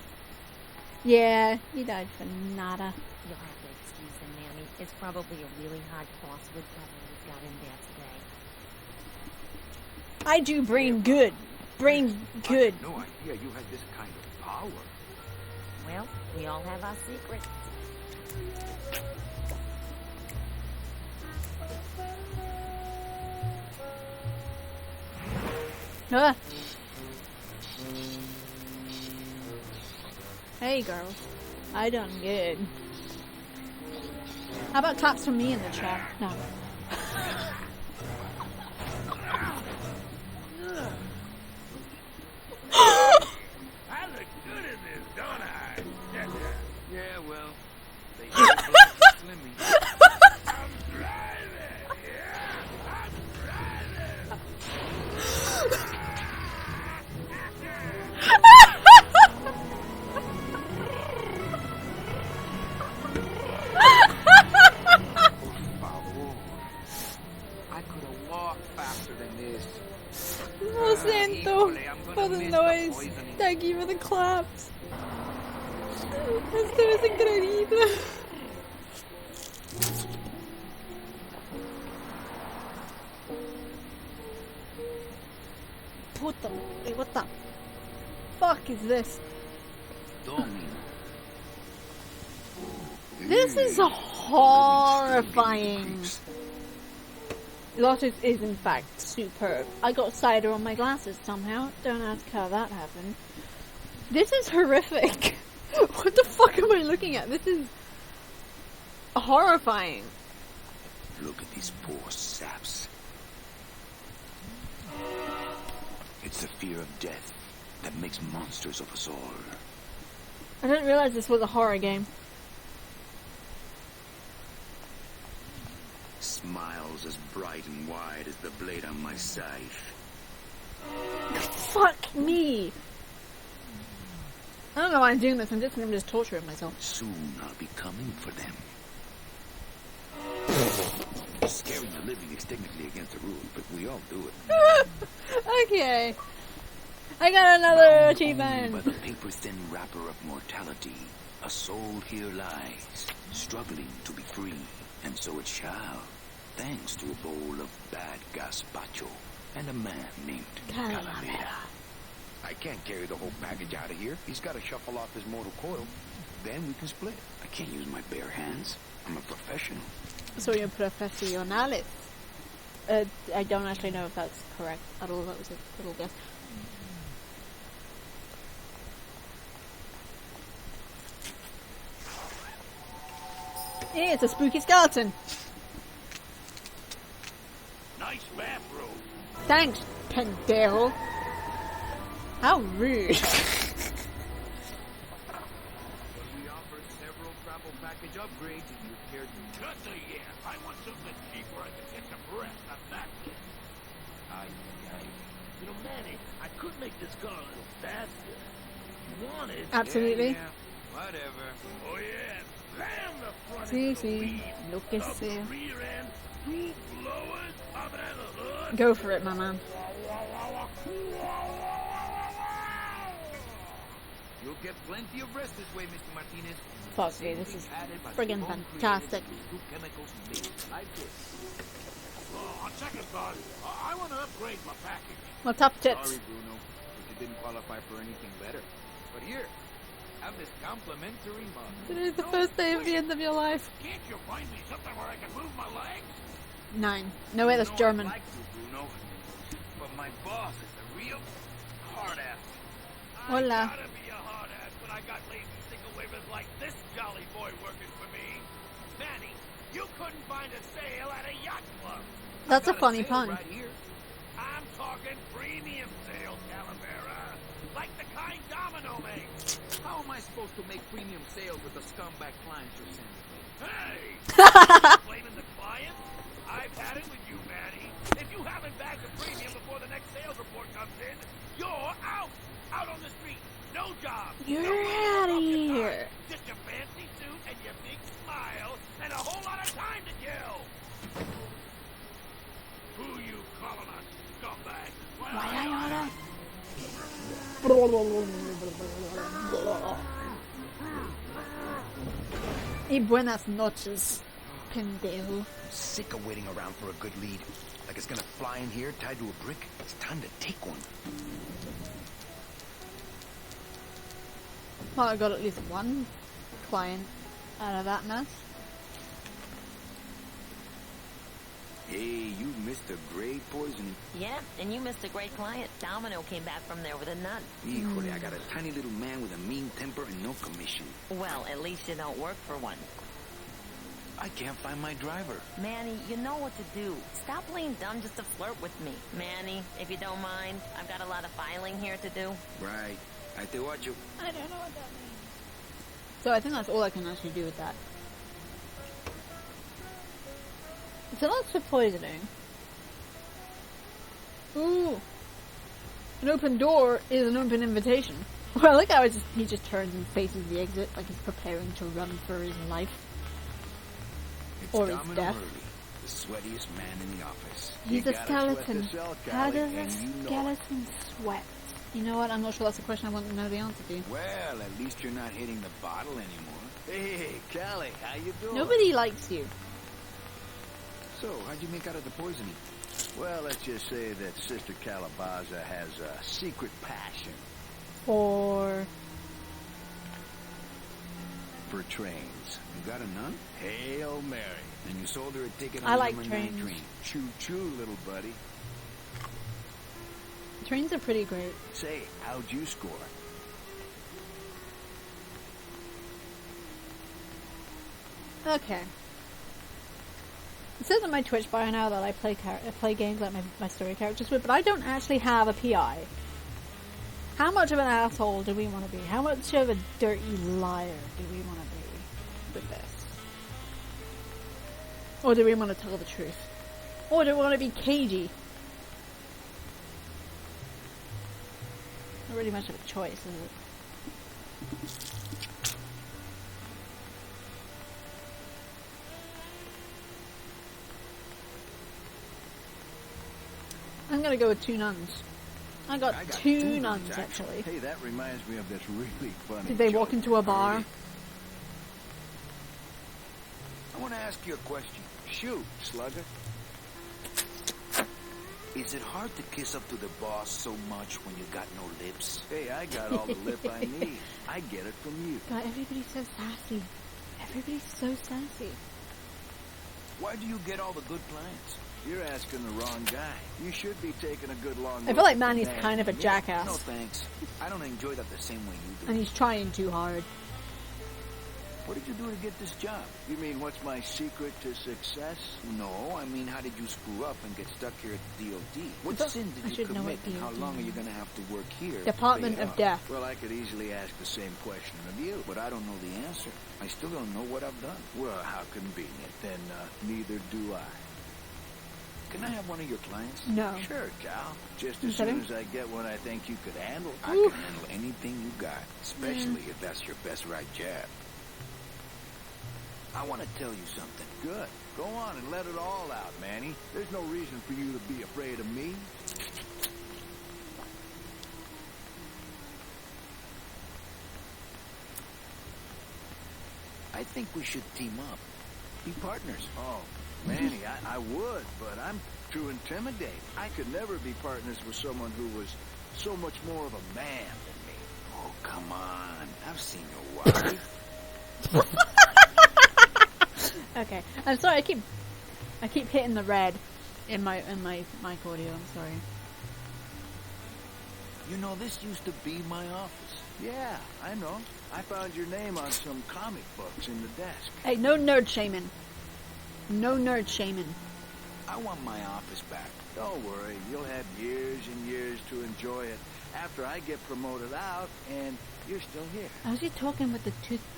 Yeah, he died for nada. You'll have to excuse him, Mammy. It's probably a really hard crossword puzzle we've got in there today. I do brain good. Brain good. No idea you had this kind of power. Well, we all have our secrets. Ah. Hey girls, I done good. How about claps from me in the chat? No. I look good in this, don't I? Yeah, well, they slimmy. I'm driving. Yeah, I'm driving. I could have walked faster than this. Lo siento for the noise. Thank you for the claps. Esto es increíble. Puta, what the fuck is this? This is horrifying. Lotus is in fact superb. I got cider on my glasses somehow. Don't ask how that happened. This is horrific. What the fuck am I looking at? This is horrifying. Look at these poor saps. It's the fear of death that makes monsters of us all. I didn't realize this was a horror game. Smiles as bright and wide as the blade on my scythe. know why I'm doing this. I'm just torturing myself. Soon I'll be coming for them. Scaring the living is technically against the rules, but we all do it. Okay. I got another achievement. By the paper-thin wrapper of mortality, a soul here lies, struggling to be free, and so it shall, thanks to a bowl of bad gazpacho and a man named Calavera. I can't carry the whole package out of here. He's got to shuffle off his mortal coil. Then we can split. I can't use my bare hands. I'm a professional. So you're professionales. I don't actually know if that's correct at all. That was a little guess. Yeah, it's a spooky skeleton. Nice bathrobe. Thanks, pendejo. How rude. We offer several travel package upgrades if you care to. Just a yes. I want something cheaper I can catch a breath. Not that. You know, Manny, I could make this car a little faster. You want it? Absolutely. Yeah, whatever. Oh yeah. Slam the front Sí, end sí. Lo que of the sea. rear end, 2 blowers, up at the hood. Go for it, my man. You'll get plenty of rest this way, Mr. Martinez. Fuck me, this is friggin' fantastic. On second thought, I want to upgrade my package. Well, tough tits. Sorry, Bruno, but you didn't qualify for anything better. But here, have this complimentary mug. It is the first day of the end of your life. Can't you find me something where I can move my legs? 9. No way, that's German. I'd like to, Bruno, but my boss is a real hard ass. Hola. I gotta be a hard ass when I got lazy single-wavers like this jolly boy working for me. Manny, you couldn't find a sale at a yacht club. That's a funny pun. Right here. I'm talking premium sale, Calavera. Like the kind Domino makes. How am I supposed to make premium sales with the scumbag clients you're sending me? Hey! Blaming the client? I've had it with you, Manny. If you haven't bagged a premium before the next sales report comes in, you're out! Out on the street. No job. You're no out of here. Just your fancy suit and your big smile and a whole lot of time to kill. Who you calling a scumbag? Y buenas noches, pendejo. I'm sick of waiting around for a good lead. Like it's gonna fly in here tied to a brick. It's time to take one. Well, I got at least one client out of that mess. Hey, you missed a great poisoning. Yeah, and you missed a great client. Domino came back from there with a nut. Híjole, I got a tiny little man with a mean temper and no commission. Well, at least you don't work for one. I can't find my driver. Manny, you know what to do. Stop playing dumb just to flirt with me. Manny, if you don't mind, I've got a lot of filing here to do. Right. I te watch you. I don't know what that means. So I think that's all I can actually do with that. So that's for poisoning. Ooh. An open door is an open invitation. Well, I like how he just turns and faces the exit like he's preparing to run for his life. It's Or his Domino death. Hurley, the sweatiest man in the office. He's You a gotta skeleton. sweat the cell, How Callie, does a and you know it. skeleton sweat? You know what? I'm not sure that's a question I want to know the answer to. Well, at least you're not hitting the bottle anymore. Hey, Callie, how you doing? Nobody likes you. So, how'd you make out of the poisoning? Well, let's just say that Sister Calabaza has a secret passion For trains. You got a nun? Hail Mary. And you sold her a ticket I on like number 9 trains. train. Choo-choo, little buddy. trains are pretty great. Say, how'd you score? Okay. It says on my Twitch bio now that I play games like my story characters would, but I don't actually have a PI. How much of an asshole do we want to be? How much of a dirty liar do we want to be with this? Or do we want to tell the truth? Or do we want to be cagey? Not really much of a choice, is it? I'm gonna go with 2 nuns. I got two nuns actually. Hey, that reminds me of this really funny. Did they walk into a bar? I want to ask you a question. Shoot, slugger. Is it hard to kiss up to the boss so much when you got no lips? Hey, I got all the lip I need. I get it from you. God, everybody's so sassy. Everybody's so sassy. Why do you get all the good clients? You're asking the wrong guy. You should be taking a good long look. I feel like Manny's kind of a jackass. No thanks. I don't enjoy that the same way you do. And he's trying too hard. What did you do to get this job? You mean what's my secret to success? No, I mean how did you screw up and get stuck here at the DOD? What sin did you commit and how long are you going to have to work here? Department of Death. Well, I could easily ask the same question of you. But I don't know the answer. I still don't know what I've done. Well, how convenient. Then neither do I. Can I have one of your clients? No. Sure, Cal. Just as soon as I get one I think you could handle. I can handle anything you got, especially if that's your best right jab. I want to tell you something. Good. Go on and let it all out, Manny. There's no reason for you to be afraid of me. I think we should team up. Be partners. Oh, Manny, I would, but I'm too intimidating. I could never be partners with someone who was so much more of a man than me. Oh, come on. I've seen your wife. Okay, I'm sorry. I keep hitting the red in my mic audio. I'm sorry. You know, this used to be my office. Yeah, I know. I found your name on some comic books in the desk. Hey, no nerd shaming. No nerd shaming. I want my office back. Don't worry, you'll have years and years to enjoy it after I get promoted out and you're still here. How's he talking with the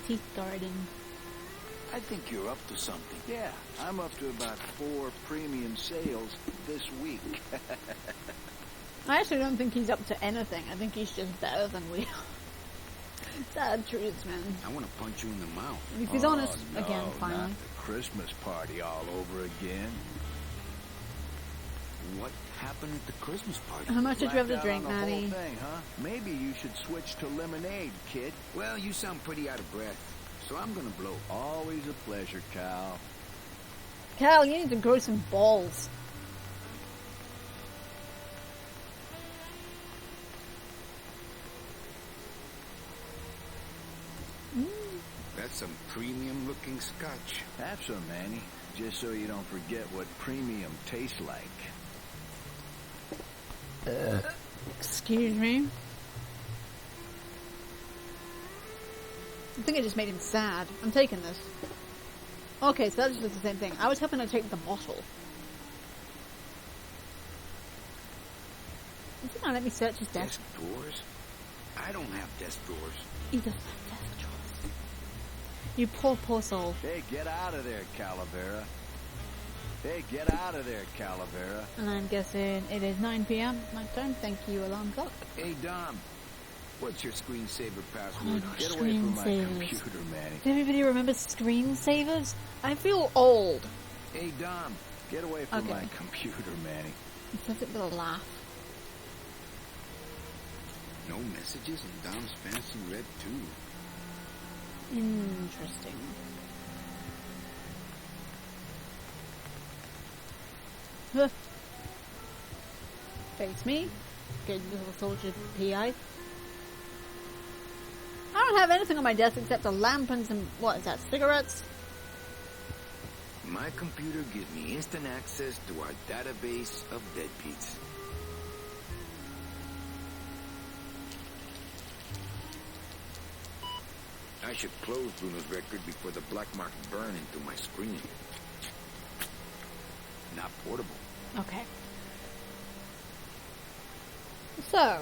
teeth darting? I think you're up to something. Yeah, I'm up to about 4 premium sales this week. I actually don't think he's up to anything. I think he's just better than we are. Sad truths, man. I want to punch you in the mouth. If he's honest again, finally. Not the Christmas party all over again. What happened at the Christmas party? How much did you have to drink, Manny? Huh? Maybe you should switch to lemonade, kid. Well, you sound pretty out of breath. So I'm gonna blow. Always a pleasure, Cal. Cal, you need to grow some balls. That's some premium-looking scotch. Have some, Manny. Just so you don't forget what premium tastes like. Excuse me. I think it just made him sad. I'm taking this. Okay, so that's just the same thing. I was hoping to take the bottle. Is it not let me search his desk? Desk drawers? I don't have desk drawers. He doesn't have desk drawers. You poor soul. Hey, get out of there, Calavera. Hey, get out of there, Calavera. And I'm guessing it is 9 p.m. my time. Thank you, alarm clock. Hey, Dom. What's your screensaver password? Oh, get away from my computer, Manny. Does everybody remember screensavers? I feel old. Hey, Dom. Get away from my computer, Manny. He says it with a laugh. No messages in Dom's fancy red tube. Interesting. Face me. Good little soldier PI. I don't have anything on my desk except a lamp and some, what is that, cigarettes? My computer gives me instant access to our database of deadbeats. I should close Bruno's record before the black marks burn into my screen. Not portable. Okay. So.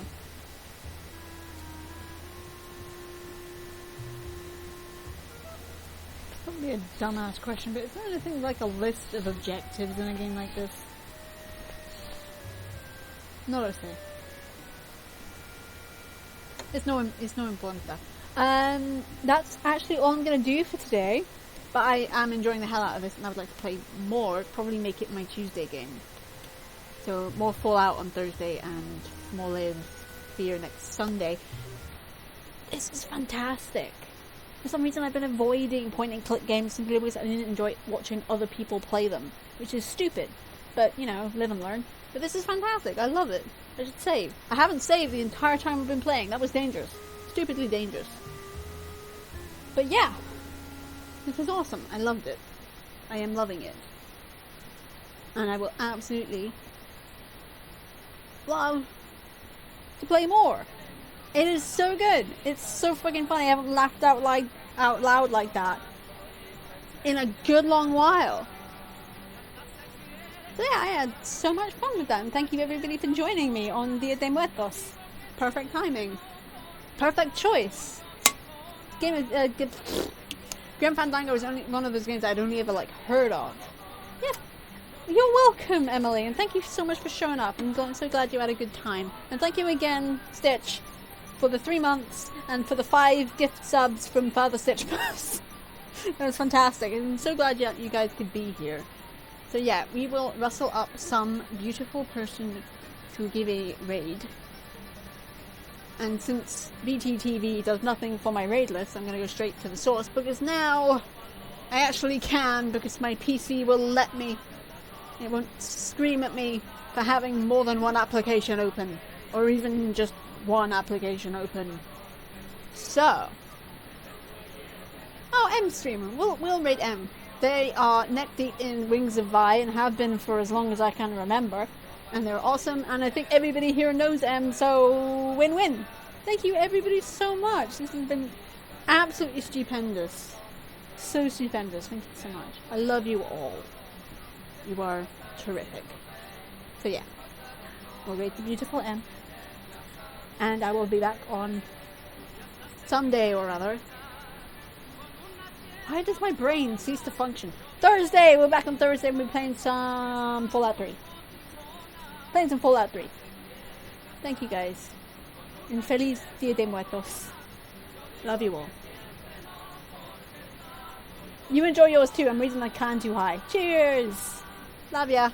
Probably a dumbass question, but is there anything like a list of objectives in a game like this? Not honestly. It's no important stuff. That's actually all I'm going to do for today. But I am enjoying the hell out of this, and I would like to play more. Probably make it my Tuesday game. So more Fallout on Thursday and more Live Fear next Sunday. This is fantastic. For some reason I've been avoiding point-and-click games simply because I didn't enjoy watching other people play them. Which is stupid. But, you know, live and learn. But this is fantastic. I love it. I should save. I haven't saved the entire time I've been playing. That was dangerous. Stupidly dangerous. But yeah. This is awesome. I loved it. I am loving it. And I will absolutely love to play more. It is so good. It's so fucking funny. I haven't laughed out loud like that in a good long while. So yeah, I had so much fun with that. And thank you everybody for joining me on Dia de Muertos. Perfect timing. Perfect choice. Game is GRIM FANDANGO is only one of those games I'd only ever heard of. Yeah, you're welcome, Emily, and thank you so much for showing up. I'm so glad you had a good time. And thank you again, Stitch, for the 3 months and for the 5 gift subs from Father Stitch Puss. That was fantastic. I'm so glad you guys could be here. So yeah, we will rustle up some beautiful person to give a raid. And since BTTV does nothing for my raid list, I'm going to go straight to the source, because now I actually can, because my PC will let me. It won't scream at me for having more than one application open, or even just one application open. So, M streamer, we'll raid M. They are neck deep in Wings of Vi and have been for as long as I can remember. And they're awesome, and I think everybody here knows them, so win-win. Thank you everybody so much. This has been absolutely stupendous. So stupendous. Thank you so much. I love you all. You are terrific. So yeah, we'll raid the beautiful M. And I will be back on someday or other. Why does my brain cease to function? Thursday! We're back on Thursday and we're playing some Fallout 3. Playing some Fallout 3. Thank you guys. And feliz Dia de Muertos. Love you all. You enjoy yours too. I'm raising my can too high. Cheers! Love ya.